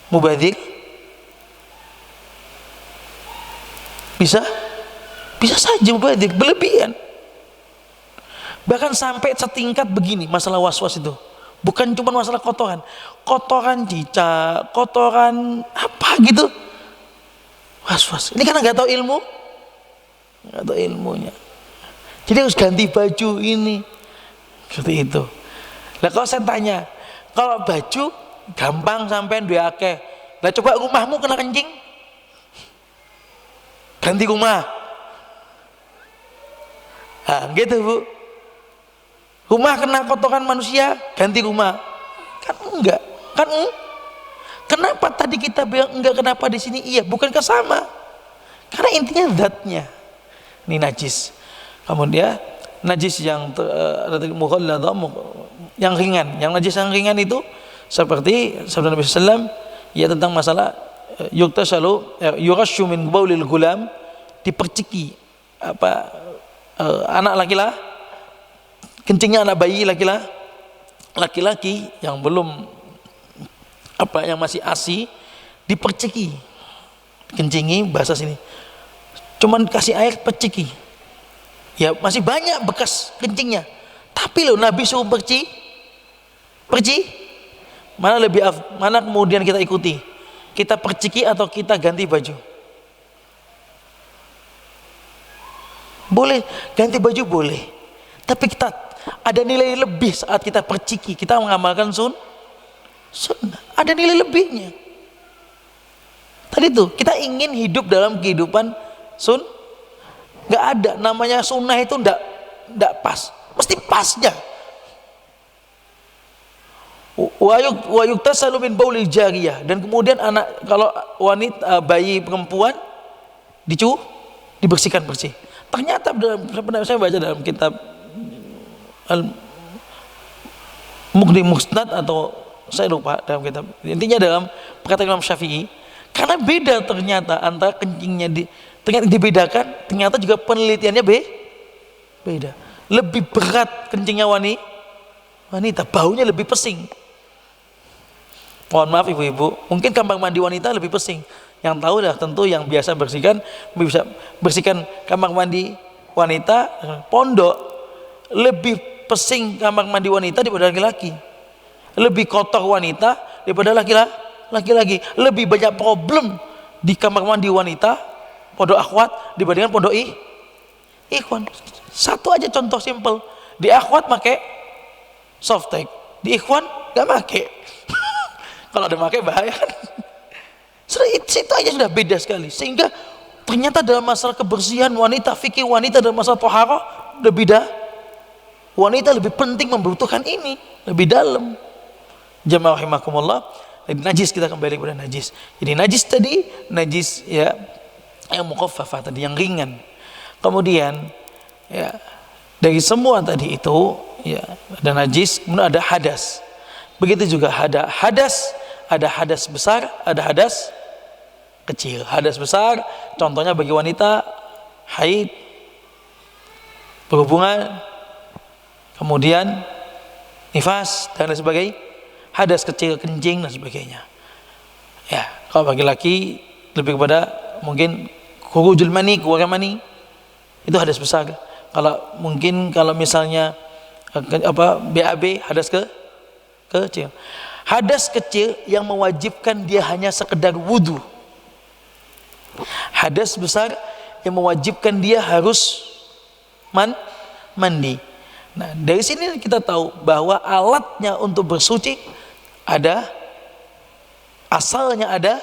Mubadzir? Bisa saja mubadzir, berlebihan. Bahkan sampai setingkat begini masalah was-was itu. Bukan cuma masalah kotoran cicak, kotoran apa gitu. Was-was. Ini karena nggak tahu ilmunya. Jadi harus ganti baju ini. Seperti itu. Nah kalau saya tanya, kalau baju gampang sampean duwe akeh. Lah coba rumahmu kena kencing. Ganti rumah. Nah, gitu Bu. Rumah kena kotoran manusia, ganti rumah. Kan enggak. Kenapa tadi kita bilang enggak, kenapa di sini iya? Bukankah sama? Karena intinya zatnya. Ini najis. Kemudian najis yang mughalladhah, yang ringan. Yang najis yang ringan itu Seperti sabda Nabi SAW ya tentang masalah yuktasalu yurasyu min baulil gulam, diperciki anak laki-laki, kencingnya anak bayi laki-laki yang belum yang masih ASI, diperciki, kencingi bahasa sini, cuman kasih air perciki, ya masih banyak bekas kencingnya, tapi loh Nabi suruh perci, mana kemudian kita ikuti, kita perciki atau kita ganti baju? Boleh ganti baju, boleh, tapi kita ada nilai lebih saat kita perciki, kita mengamalkan sunnah, ada nilai lebihnya. Tadi tuh kita ingin hidup dalam kehidupan nggak ada namanya sunnah itu nggak pas, mesti pasnya. Wa yuktasalu min baulil jariyah, dan kemudian kalau wanita bayi perempuan dibersihkan bersih. Ternyata saya baca dalam kitab Al-Mughni Musnad atau saya lupa dalam kitab, intinya dalam perkataan Imam Syafi'i, karena beda ternyata antara kencingnya ternyata dibedakan, ternyata juga penelitiannya beda. Lebih berat kencingnya wanita, baunya lebih pesing. Mohon maaf ibu-ibu, mungkin kamar mandi wanita lebih pesing. Yang tahu dah tentu yang biasa bisa bersihkan kamar mandi wanita pondok, lebih pesing kamar mandi wanita daripada laki-laki. Lebih kotor wanita daripada laki-laki. Lebih banyak problem di kamar mandi wanita pondok akhwat dibandingkan pondok ikhwan. Satu aja contoh simple, di akhwat pakai softtek, di ikhwan gak pakai. Kalau ada pakai bahaya kan. Itu aja sudah beda sekali, sehingga ternyata dalam masalah kebersihan wanita, fikih wanita dalam masalah thaharah wanita lebih penting, membutuhkan ini lebih dalam. Jamaah rahimakumullah, najis, kita kembali kepada najis. Jadi najis ya yang mukhaffafah tadi, yang ringan. Kemudian ya dari semua tadi itu ya ada najis, kemudian ada hadas. Begitu juga ada hadas besar, ada hadas kecil. Hadas besar contohnya bagi wanita haid, berhubungan, kemudian nifas dan lain sebagainya. Hadas kecil kencing dan sebagainya. Ya, kalau bagi laki lebih kepada mungkin khurujul mani, keluar mani, itu hadas besar. Kalau misalnya BAB, hadas kecil. Hadas kecil yang mewajibkan dia hanya sekedar wudu. Hadas besar yang mewajibkan dia harus mandi. Nah, dari sini kita tahu bahwa alatnya untuk bersuci asalnya ada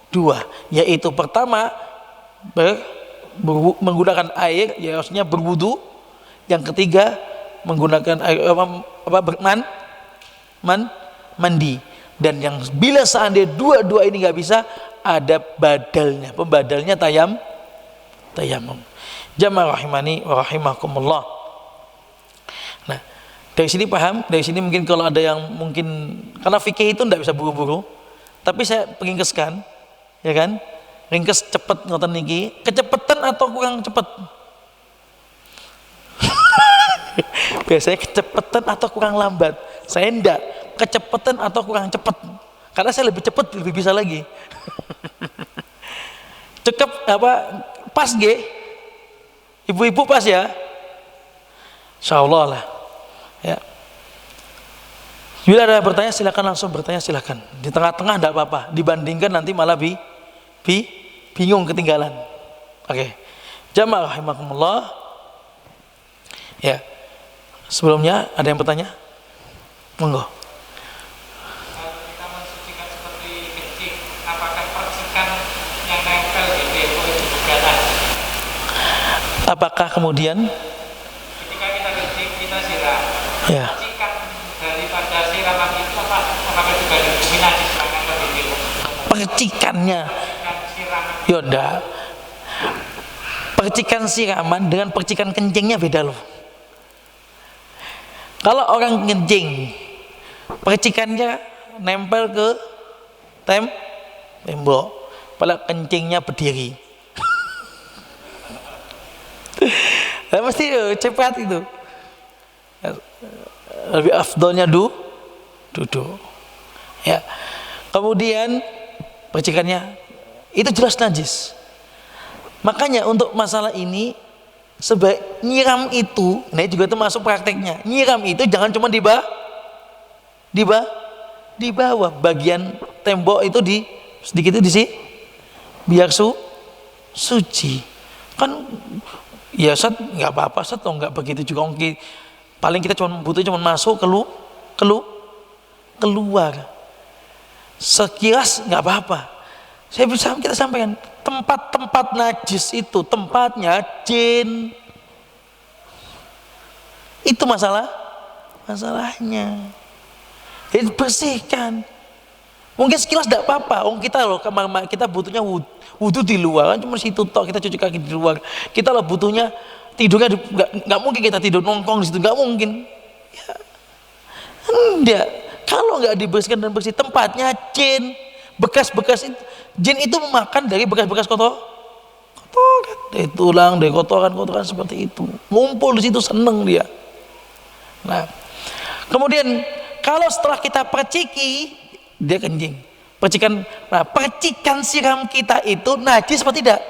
dua, yaitu pertama menggunakan air, ya maksudnya berwudu. Yang ketiga menggunakan air mandi. Dan yang bila seandainya dua ini nggak bisa, ada badalnya, pembadalnya tayamum. Jamaah rahimani wa rahimakumullah. Nah, dari sini paham, dari sini mungkin kalau ada yang mungkin karena fikih itu tidak bisa buru-buru, tapi saya ringkeskan, ya kan? Ringkes cepet ngoten niki, kecepatan atau kurang cepet? Biasanya kecepatan atau kurang lambat. Saya enggak, kecepatan atau kurang cepat. Karena saya lebih cepat, lebih bisa lagi. Pas ge? Ibu-ibu pas ya? Insyaallah lah. Ya. Bila ada bertanya silakan langsung bertanya, silakan. Di tengah-tengah enggak apa-apa. Dibandingkan nanti malah bingung, ketinggalan. Oke. Jamaah rahimakumullah. Ya. Sebelumnya ada yang bertanya? Monggo. Kalau kita mensucikan seperti kencing, apakah percikan yang nempel di depo itu juga najis? Apakah kemudian ketika kita kencing, kita siram, ya, percikan daripada siraman itu apakah juga dihukumi najis karena nempel di depo? percikannya? Yaudah, percikan siraman dengan percikan kencingnya beda loh. Kalau orang kencing percikannya nempel ke tembok, padahal kencingnya berdiri. Nah, mesti cepat itu. Lebih afdolnya duduk. Ya. Kemudian percikannya itu jelas najis. Makanya untuk masalah ini nyiram itu, nah juga itu masuk prakteknya. Nyiram itu jangan cuma di bawah bagian tembok itu sedikit itu biar suci. Kan ya Sat nggak apa-apa Sat, nggak begitu juga ongki. Paling kita butuh masuk keluar. Sekilas nggak apa-apa. Kita sampaikan tempat-tempat najis itu tempatnya jin. Itu masalahnya. Jadi bersihkan. Mungkin sekilas tidak apa-apa. Kita butuhnya wudhu di luar, kan cuma situ tok, kita cuci kaki di luar. Kita lah butuhnya tidurnya nggak mungkin kita tidur nongkrong di situ, nggak mungkin. Ya. Enggak. Kalau nggak dibersihkan dan bersih tempatnya jin, bekas-bekas itu, jin itu memakan dari bekas-bekas kotoran, dari tulang, dari kotoran seperti itu. Ngumpul di situ seneng dia. Nah, kemudian kalau setelah kita perciki, dia kencing. Percikan siram kita itu najis apa tidak?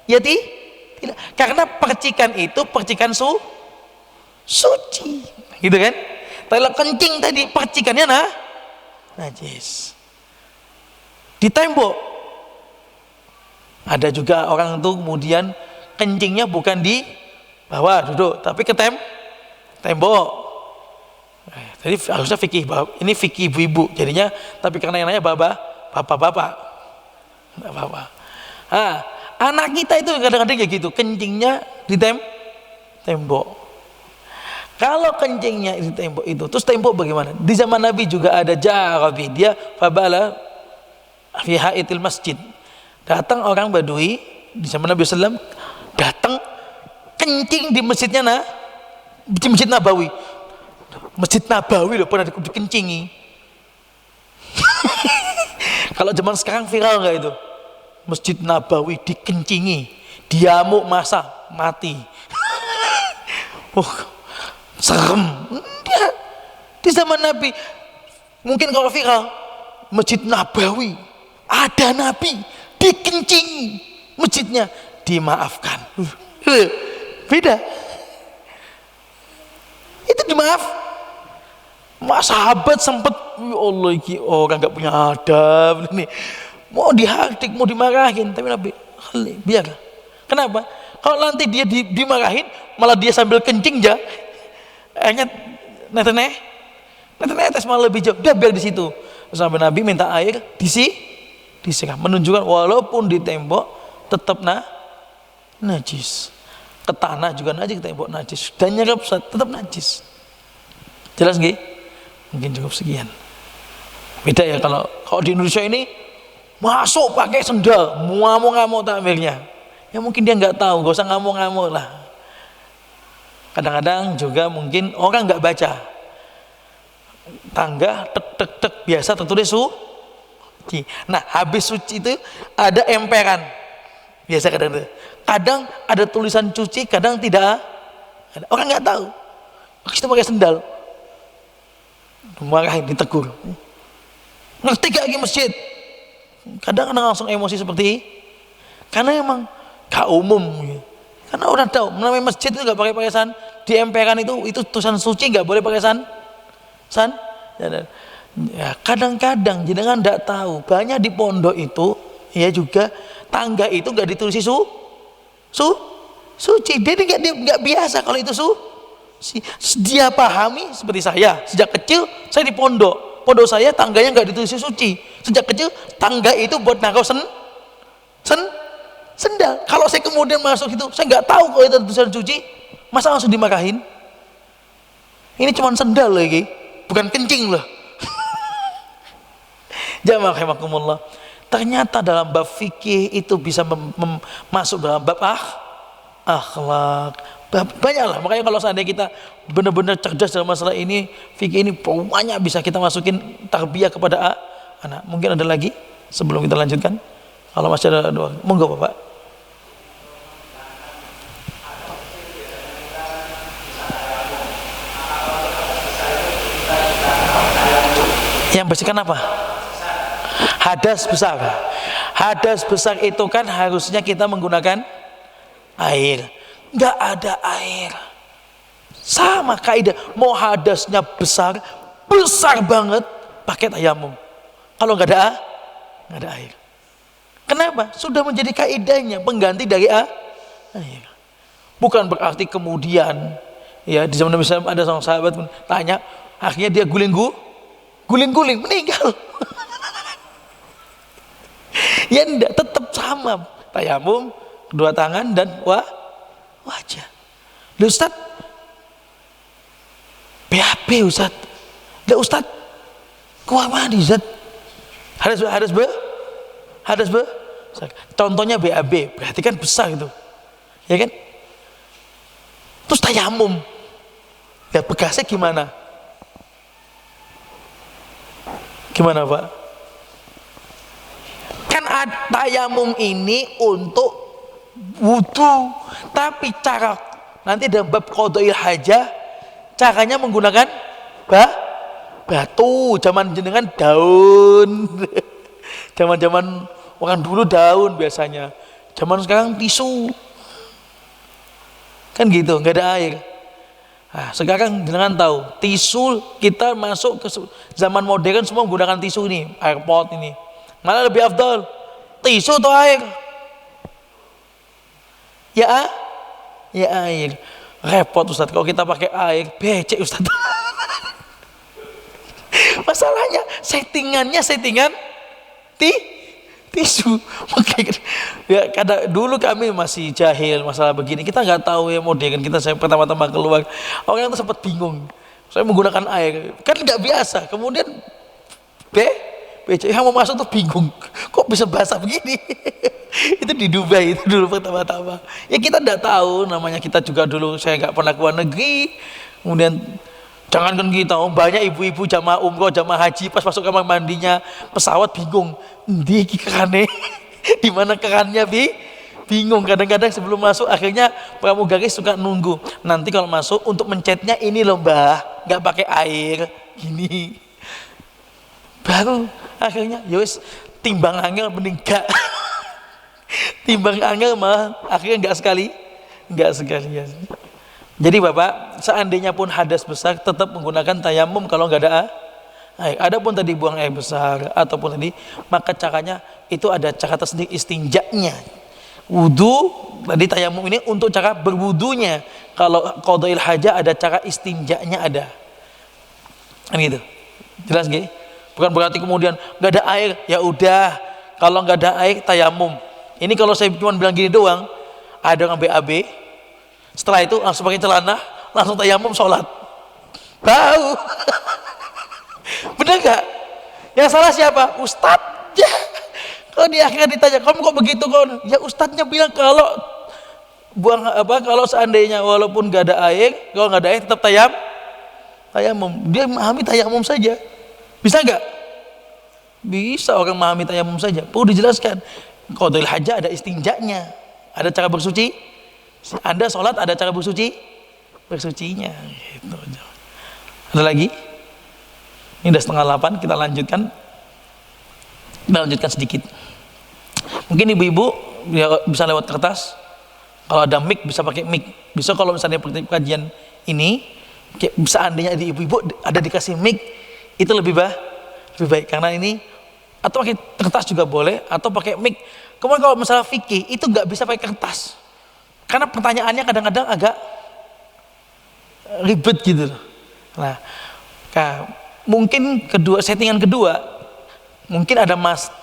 Ya tidak. Karena percikan itu percikan suci, gitu kan? Kalau kencing tadi percikannya najis. Di tembok ada juga orang tuh kemudian kencingnya bukan di bawah duduk, tapi ke tembok. Jadi harusnya fikih, ini fikih ibu-ibu jadinya, tapi karena yang nanya bapak-bapak. Anak kita itu kadang-kadang kayak gitu, kencingnya di tembok. Kalau kencingnya di tembok itu, terus tembok bagaimana? Di zaman Nabi juga ada Ja'arabi, dia fabala fi haitil masjid. Datang orang Badui di zaman Nabi SAW, datang kencing di masjidnya di Masjid Nabawi. Masjid Nabawi loh pernah dikencingi. Kalau zaman sekarang viral nggak itu? Masjid Nabawi dikencingi, diamuk masa mati. Serem. Dia di zaman Nabi mungkin kalau viral Masjid Nabawi ada Nabi dikencingi, masjidnya dimaafkan. Beda. Itu dimaaf. Sahabat sempat, ya Allah ini orang nggak punya adab nih, mau dihardik, mau dimarahin, tapi Nabi biar. Kenapa? Kalau nanti dia dimarahin, malah dia sambil kencing aja, netes malah lebih jauh. Dia biar di situ. Sampai Nabi minta air disiram, menunjukkan walaupun di tembok tetap najis. Ke tanah juga najis, ke tembok najis, dan nyerap tetap najis. Jelas nggih? Mungkin cukup sekian. Beda ya kalau di Indonesia ini masuk pakai sendal, ngamuk-ngamuk takmirnya. Ya mungkin dia nggak tahu, gak usah ngamuk-ngamuk lah. Kadang-kadang juga mungkin orang nggak baca. Tangga tek biasa tertulis suci. Nah, habis suci itu ada emperan. Biasa kadang ada tulisan cuci, kadang tidak ada. Orang nggak tahu. Kita pakai sendal. Dimarahin, ditegur. Ngerti gak lagi masjid? Kadang langsung emosi seperti karena emang gak umum. Karena orang tahu, namanya masjid itu gak pakai san. Di emperan itu tulisan suci, gak boleh pakai san. Ya, kadang-kadang jenengan gak tahu, banyak di pondok itu ya juga tangga itu gak ditulis suci. Dia gak biasa kalau itu dia pahami seperti saya sejak kecil. Saya di pondok saya tangganya nggak ditulis suci. Sejak kecil tangga itu buat naruh sendal. Kalau saya kemudian masuk itu, saya nggak tahu kalau itu tulisan suci, masa langsung dimarahin? Ini cuma sendal lagi, bukan kencing loh. Jamaah rahimakumullah. Ternyata dalam bab fikih itu bisa masuk dalam bab akhlak, Banyak lah, makanya kalau seandainya kita benar-benar cerdas dalam masalah ini, fikih ini banyak bisa kita masukin tarbiyah kepada anak. Mungkin ada lagi sebelum kita lanjutkan? Kalau masih ada doa, monggo Bapak. Yang bersihkan apa? Hadas besar. Hadas besar itu kan harusnya kita menggunakan air. Nggak ada air. Sama kaidah, mau hadasnya besar banget, pakai tayamum. Kalau nggak ada air. Kenapa? Sudah menjadi kaidahnya, pengganti dari air. Bukan berarti kemudian, ya di zaman Nabi SAW ada seorang sahabat tanya, akhirnya dia guling-guling, meninggal. Ya enggak, tetap sama tayamum, kedua tangan dan wajah. Loh Ustaz, BAB Ustaz. Loh Ustaz, kuah mandi Ustaz. Hadas be. Contohnya BAB, berarti kan besar itu. Ya kan? Terus tayamum. Ya bekasnya gimana? Gimana Pak? Kan tayamum ini untuk wudu, tapi cara nanti dalam bab qada'il hajah caranya menggunakan batu. Zaman jenengan daun. Zaman orang dulu daun biasanya. Zaman sekarang tisu. Kan gitu, nggak ada air. Nah, sekarang jenengan tahu, tisu kita masuk ke zaman modern semua menggunakan tisu ini, air pot ini. Mana lebih afdal? Tisu atau air? Ya air. Repot Ustaz kalau kita pakai air, becek Ustaz. Masalahnya settingan tisu. Makanya ya kadang dulu kami masih jahil masalah begini, kita nggak tahu ya modern kita. Saya pertama-tama keluar, orang itu sempat bingung. Saya menggunakan air, kan nggak biasa. Kemudian yang mau masuk tuh bingung, kok bisa basah begini. Itu di Dubai itu dulu pertama-tama. Ya kita nggak tahu, namanya kita juga dulu saya nggak pernah ke luar negeri. Kemudian jangankan kita, banyak ibu-ibu jamaah umroh, jamaah haji pas masuk kamar mandinya pesawat bingung, di kerannya, di mana kerannya bingung. Kadang-kadang sebelum masuk akhirnya pramugari suka nunggu. Nanti kalau masuk untuk mencetnya ini loh Mbah, nggak pakai air, gini. Baru akhirnya yowes timbang angel mending gak. Timbang angel mah akhirnya nggak sekali ya. Jadi Bapak, seandainya pun hadas besar tetap menggunakan tayamum kalau nggak ada air. Adapun tadi buang air besar ataupun tadi, maka caranya itu ada cara tersendiri istinjanya. Wudu tadi tayamum ini untuk cara berwudunya. Kalau qada'il hajah ada cara istinjanya ada. Kan gitu. Jelas nggih? Bukan berarti kemudian nggak ada air, ya udah. Kalau nggak ada air tayamum. Ini kalau saya cuma bilang gini doang, ada orang BAB. Setelah itu langsung pakai celana, langsung tayamum sholat. Tahu? Bener gak? Yang salah siapa? Ustadznya. Kalau di akhirnya ditanya, kamu kok begitu kon? Ya ustadznya bilang kalau kalau seandainya walaupun gak ada air, kalau gak ada air tetap tayamum. Dia memahami tayamum saja. Bisa gak? Bisa orang memahami tayamum saja. Perlu dijelaskan. Qada'il hajah ada istinjanya, ada cara bersuci. Anda sholat ada cara bersucinya gitu. Ada lagi? Ini udah 7:30, kita lanjutkan sedikit. Mungkin ibu-ibu ya, bisa lewat kertas. Kalau ada mic bisa pakai mic. Bisa kalau misalnya kajian ini seandainya di ibu-ibu ada dikasih mic, itu lebih baik karena ini, atau pakai kertas juga boleh atau pakai mic. Kemudian kalau misalnya fikih itu nggak bisa pakai kertas. Karena pertanyaannya kadang-kadang agak ribet gitu. Nah, mungkin settingan kedua, mungkin ada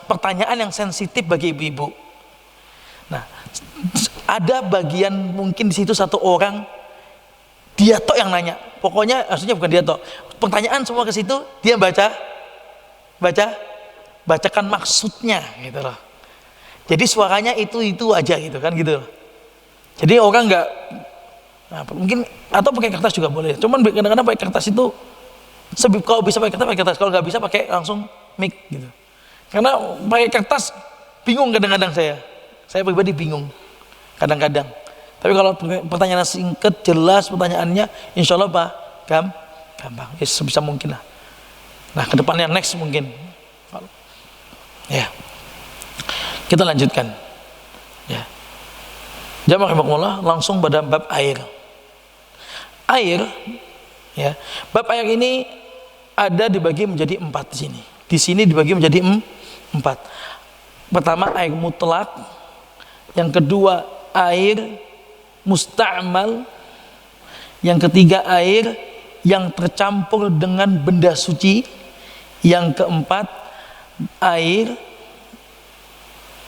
pertanyaan yang sensitif bagi ibu-ibu. Nah, ada bagian mungkin di situ satu orang, dia tok yang nanya. Pokoknya maksudnya bukan dia tok. Pertanyaan semua ke situ, dia bacakan maksudnya gitu loh. Jadi suaranya itu aja gitu kan gitu. Jadi orang Nah, mungkin atau pakai kertas juga boleh. Cuman kadang-kadang pakai kertas itu kalau bisa pakai kertas, kalau nggak bisa pakai langsung mic gitu. Karena pakai kertas bingung kadang-kadang saya pribadi bingung kadang-kadang. Tapi kalau pertanyaan singkat jelas pertanyaannya, insya Allah Pak gampang, ya sebisa mungkin lah. Nah kedepannya next mungkin, ya kita lanjutkan. Ya, jamaah rahimakumullah, langsung pada bab air. Ya, bab air ini ada dibagi menjadi 4 di sini. Di sini dibagi menjadi 4. Pertama air mutlak, yang kedua air musta'mal, yang ketiga air yang tercampur dengan benda suci, yang keempat air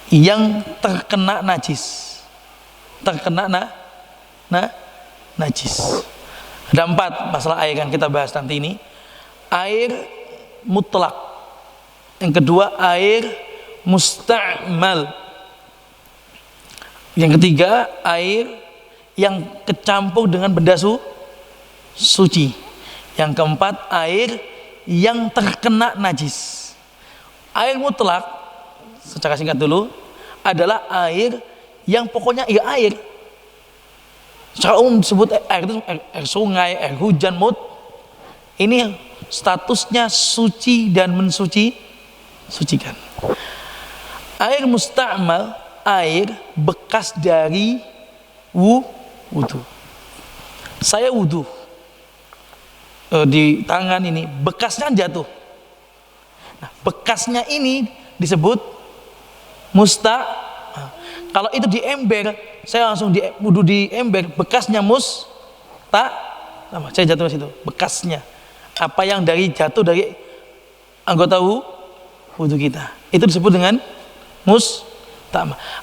yang terkena najis. Najis. Ada 4 masalah air yang kita bahas nanti ini. Air mutlak, yang kedua air musta'mal, yang ketiga air yang kecampur dengan benda suci, yang keempat air yang terkena najis. Air mutlak secara singkat dulu adalah air yang pokoknya ya air. Secara umum disebut air itu air sungai, air hujan, ini statusnya suci dan mensucikan. Air musta'mal, air bekas dari wudu. Saya wudu di tangan ini, bekasnya jatuh. Nah, bekasnya ini disebut kalau itu di ember, saya langsung wudu di ember, bekasnya saya jatuh di situ, bekasnya. Apa yang jatuh dari anggota wudu kita, itu disebut dengan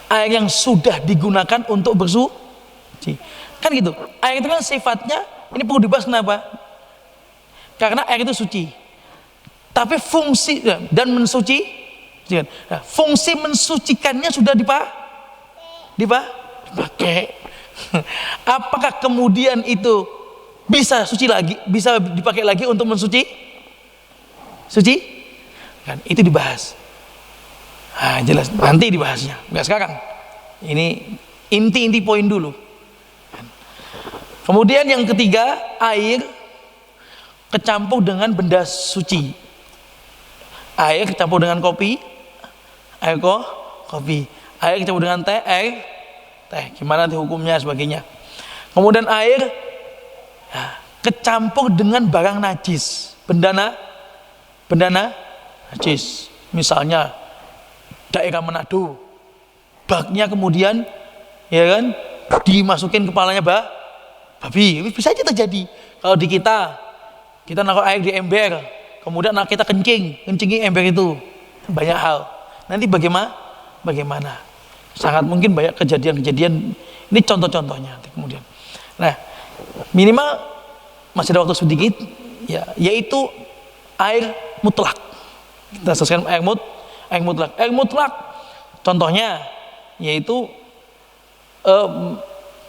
air yang sudah digunakan untuk bersuci. Kan gitu. Air itu kan sifatnya, ini perlu dibahas kenapa? Karena air itu suci. Tapi fungsi dan nah, fungsi mensucikannya sudah dipakai. Apakah kemudian itu bisa suci lagi, bisa dipakai lagi untuk suci? Kan itu dibahas. Nah, jelas nanti dibahasnya, nggak sekarang. Ini inti poin dulu. Kemudian yang ketiga, air kecampur dengan benda suci. Air kecampur dengan kopi, air kecampur dengan teh, gimana nanti hukumnya sebagainya. Kemudian air kecampur dengan barang najis, benda najis, misalnya daerah Manado, baknya kemudian ya kan dimasukin kepalanya babi, bisa aja terjadi. Kalau di kita naruh air di ember, kemudian kita kencingin ember itu, banyak hal. Nanti bagaimana? Sangat mungkin banyak kejadian-kejadian. Ini contoh-contohnya nanti kemudian. Nah, minimal masih ada waktu sedikit, ya, yaitu air mutlak. Kita selesaikan air mutlak. Air mutlak contohnya yaitu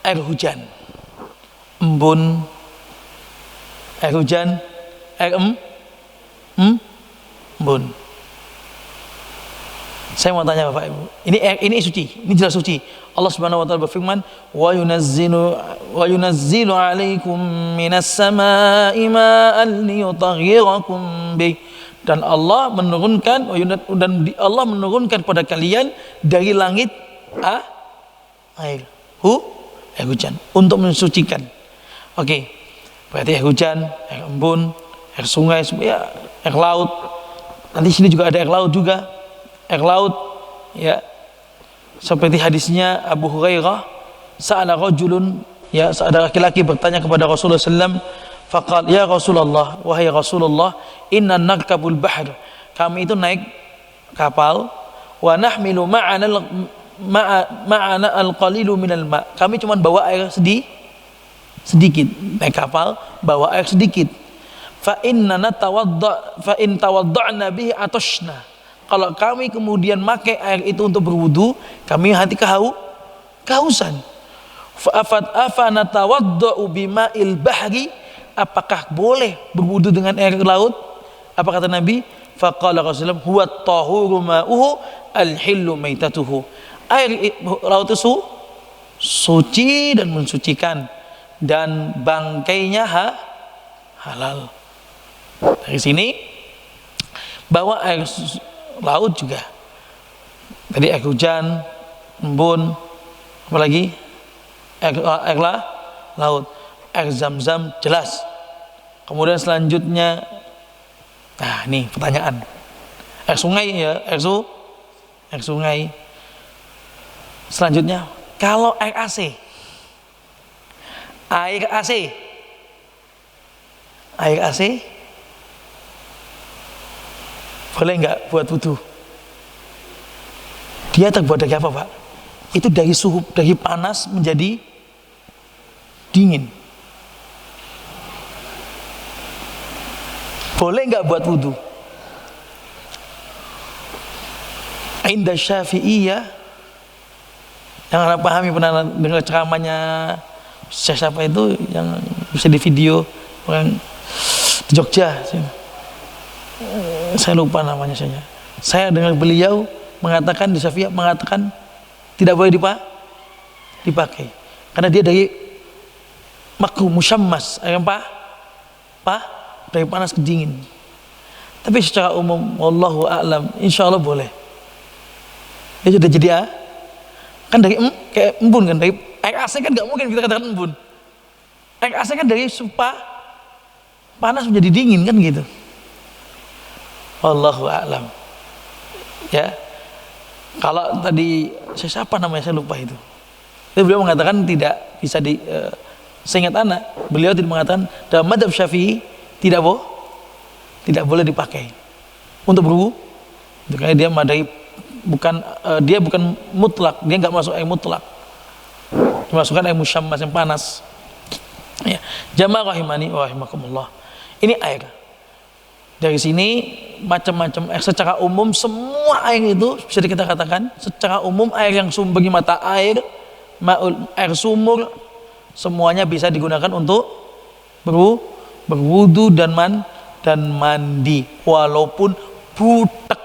air hujan, embun, air hujan, air embun. Saya mau tanya Bapak Ibu, ini suci, ini jelas suci. Allah Subhanahu wa taala berfirman, wa yunazzilu 'alaikum minas samaa'i ma'an liyutahhirakum bih. Dan Allah menurunkan kepada kalian dari langit air hujan untuk mensucikan. Oke. Berarti air hujan, air embun, air sungai, ya, air laut. Nanti sini juga ada air laut juga. Air laut, ya. Seperti hadisnya Abu Hurairah, sa'ala rajulun, ya, ada laki-laki bertanya kepada Rasulullah sallallahu alaihi wasallam, faqal ya Rasulullah, wahai Rasulullah, inna narkabul bahr, kami itu naik kapal, wa nahmilu ma'ana al-qalilu minal ma', kami cuma bawa air sedikit, naik kapal bawa air sedikit. Fa in tawadda'na bihi atashna, kalau kami kemudian pakai air itu untuk berwudu, kami hati kehausan. Afanatawadda'u bima'il bahri, apakah boleh berwudu dengan air laut? Apa kata Nabi? Faqala Rasulullah huwa at-tahuru ma'uhu al-hillu maitatuhu. Air laut itu suci dan mensucikan, dan bangkainya halal. Dari sini bahwa air laut juga, tadi air hujan, embun, apalagi air laut, air zam-zam jelas. Kemudian selanjutnya, nah ini pertanyaan, air sungai ya, air sungai. Selanjutnya, kalau air AC, air AC boleh nggak buat wudu? Dia terbuat dari apa, Pak? Itu dari suhu, dari panas menjadi dingin. Boleh nggak buat wudu? Inda Syafi'iyah, yang Anda pahami, pernah dengar ceramahnya siapa itu yang bisa di video orang di Jogja, saya lupa namanya saja. Saya dengar beliau mengatakan di Syafi'iyah mengatakan tidak boleh dipakai karena dia dari makruh musyammas, dari panas ke dingin. Tapi secara umum wallahu a'lam insyaallah boleh. Ya sudah jadi kan dari kayak embun kan, dari air AC kan nggak mungkin kita katakan embun. Air AC kan dari panas menjadi dingin kan gitu. Wallahu a'lam. Ya. Kalau tadi siapa namanya saya lupa itu. Jadi beliau mengatakan tidak bisa seingat anak, beliau tidak mengatakan dalam mazhab Syafi'i tidak boleh dipakai untuk berwudu. Karena dia dia bukan mutlak, dia nggak masuk air mutlak, dimasukkan air musyammas yang panas. Ya. Jamaah rahimani wa rahimakumullah. Ini air. Dari sini macam-macam air. Secara umum semua air itu bisa kita katakan secara umum air yang sumbernya mata air, air sumur, semuanya bisa digunakan untuk berwudu dan mandi walaupun butek.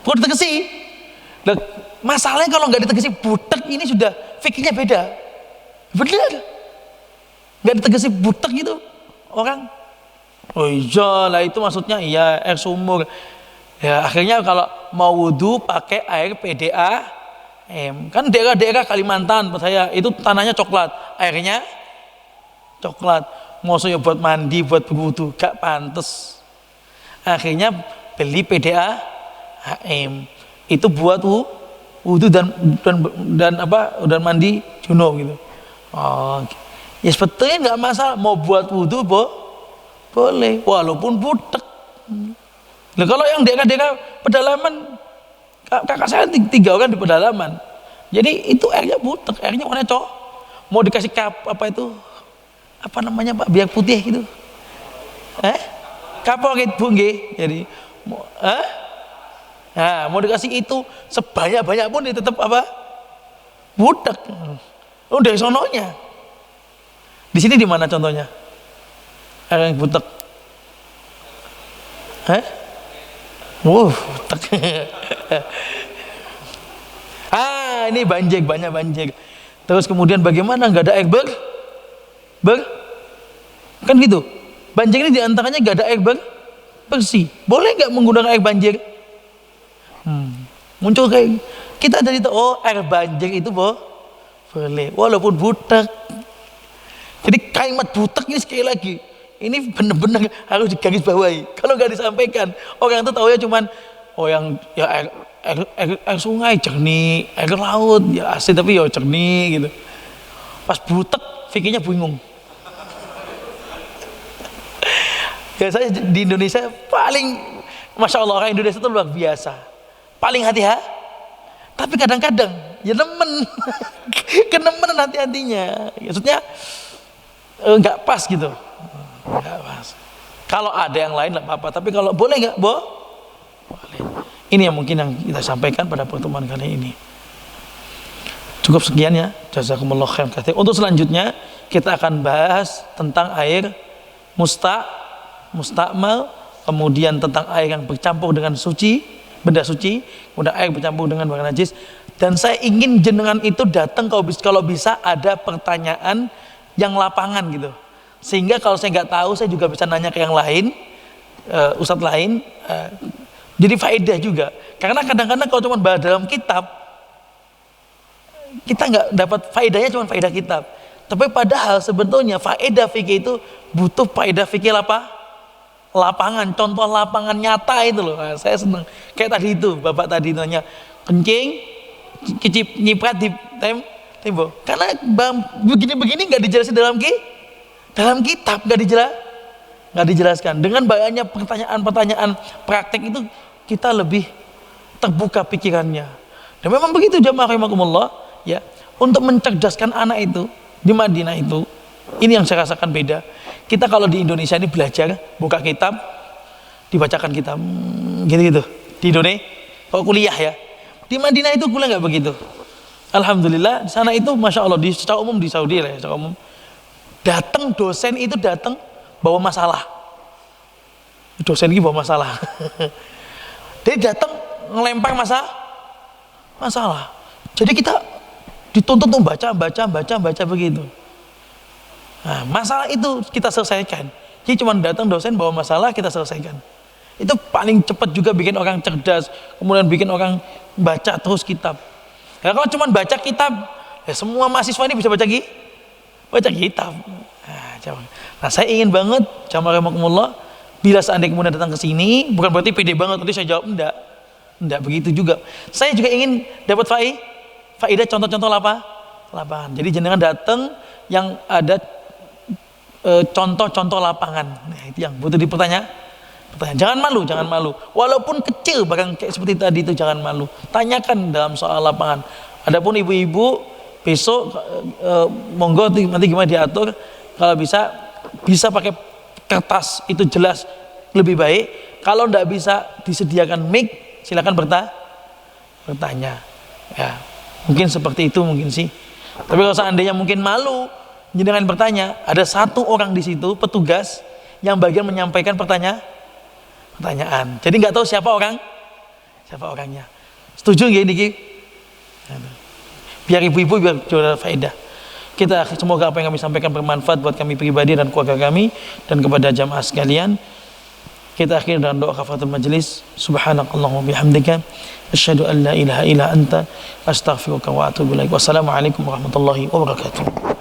Perlu ditegesi. Masalahnya kalau nggak ditegesi butek ini sudah fikirnya beda. Benar. Nggak ditegesi butek gitu orang. Oh iya lah, itu maksudnya iya air sumur. Ya akhirnya kalau mau wudu pakai air PDAM. Kan daerah-daerah Kalimantan saya itu tanahnya coklat, airnya coklat. Maksudnya buat mandi, buat berwudu gak pantes. Akhirnya beli PDAM. Itu buat wudu dan mandi junub gitu. Oh, ya sebetulnya nggak masalah mau buat wudu boleh walaupun butek. Nah, kalau yang daerah-daerah pedalaman, kakak saya 3 orang di pedalaman, jadi itu airnya butek, airnya warna mau dikasih apa namanya Pak, biar putih gitu, kapur gitu nggih. Jadi mau dikasih itu sebanyak-banyak pun dia tetap butek. Oh dari sononya. Di sini di mana contohnya? Air yang butek. Butek. Ini banyak banjir. Terus kemudian bagaimana nggak ada air kan gitu. Banjir ini diantaranya nggak ada air bersih. Boleh nggak menggunakan air banjir? Muncul kayak kita dari itu, air banjir itu boleh walaupun butek. Jadi kalimat butek ini sekali lagi ini benar-benar harus digarisbawahi. Kalau nggak disampaikan, orang itu taunya cuman yang ya air sungai jernih, air laut ya asin tapi ya jernih gitu. Pas butek fikirnya bingung. Ya saya di Indonesia paling, masya Allah, orang Indonesia itu luar biasa, paling hati-hati. Tapi kadang-kadang ya kenemenan hati-hatinya. Maksudnya nggak pas gitu. Nggak pas. Kalau ada yang lain nggak apa-apa, tapi kalau boleh nggak boleh. Ini yang mungkin yang kita sampaikan pada pertemuan kali ini. Cukup sekian ya. Jazakumullah khairan katsir. Untuk selanjutnya kita akan bahas tentang air mustakmal, kemudian tentang air yang bercampur dengan suci, benda suci, kemudian air bercampur dengan barang najis. Dan saya ingin jenengan itu datang kalau bisa ada pertanyaan yang lapangan gitu. Sehingga kalau saya nggak tahu, saya juga bisa nanya ke yang lain, ustadz lain. Jadi faedah juga. Karena kadang-kadang kalau cuma bahas dalam kitab, kita nggak dapat faedahnya, cuma faedah kitab. Tapi padahal sebetulnya faedah fikih itu butuh faedah fikih apa? Lapangan, contoh lapangan nyata itu loh. Nah, saya senang. Kayak tadi itu, bapak tadi nanya kencing, kicip nyiprat di tembok. Karena begini-begini nggak dijelasin dalam kitab, nggak dijelaskan. Dengan banyaknya pertanyaan-pertanyaan praktek itu kita lebih terbuka pikirannya. Dan memang begitu jamaah rahimakumullah, ya. Untuk mencerdaskan anak itu di Madinah itu, ini yang saya rasakan beda. Kita kalau di Indonesia ini belajar, buka kitab, dibacakan kitab, gitu-gitu. Di Indonesia, kalau kuliah ya. Di Madinah itu kuliah nggak begitu. Alhamdulillah, di sana itu masya Allah, secara umum di Saudi lah, secara umum. Datang dosen itu datang bawa masalah. Dosen ini bawa masalah. Dia datang ngelempar masalah. Jadi kita dituntut untuk baca begitu. Nah, masalah itu kita selesaikan. Jadi cuma datang dosen bawa masalah, kita selesaikan. Itu paling cepat juga bikin orang cerdas, kemudian bikin orang baca terus kitab. Ya, kalau cuma baca kitab, ya semua mahasiswa ini bisa baca kitab. Nah, saya ingin banget jamaah rahimakumullah, bila seandainya kemudian datang ke sini, bukan berarti pede banget nanti saya jawab enggak begitu juga. Saya juga ingin dapat faedah contoh-contoh lapangan. Jadi jenengan datang yang ada contoh-contoh lapangan. Nah, itu yang butuh dipertanya. Jangan malu. Walaupun kecil, bahkan kayak seperti tadi itu jangan malu. Tanyakan dalam soal lapangan. Adapun ibu-ibu besok monggo nanti gimana diatur, kalau bisa pakai kertas itu jelas lebih baik. Kalau tidak bisa disediakan mic, silakan bertanya. Ya, mungkin seperti itu mungkin sih. Tapi kalau seandainya mungkin malu jangan bertanya, ada satu orang di situ petugas yang bagian menyampaikan pertanyaan. Jadi nggak tahu siapa orangnya. Setuju nggak Niki? Biar ibu-ibu biar jual faedah. Kita semoga apa yang kami sampaikan bermanfaat buat kami pribadi dan keluarga kami dan kepada jamaah sekalian. Kita akhiri dengan doa kafaratul majelis. Subhanakallahumma bihamdika asyhadu an la ilaha illa anta astaghfiruka wa atubu ilaik. Wassalamualaikum warahmatullahi wabarakatuh.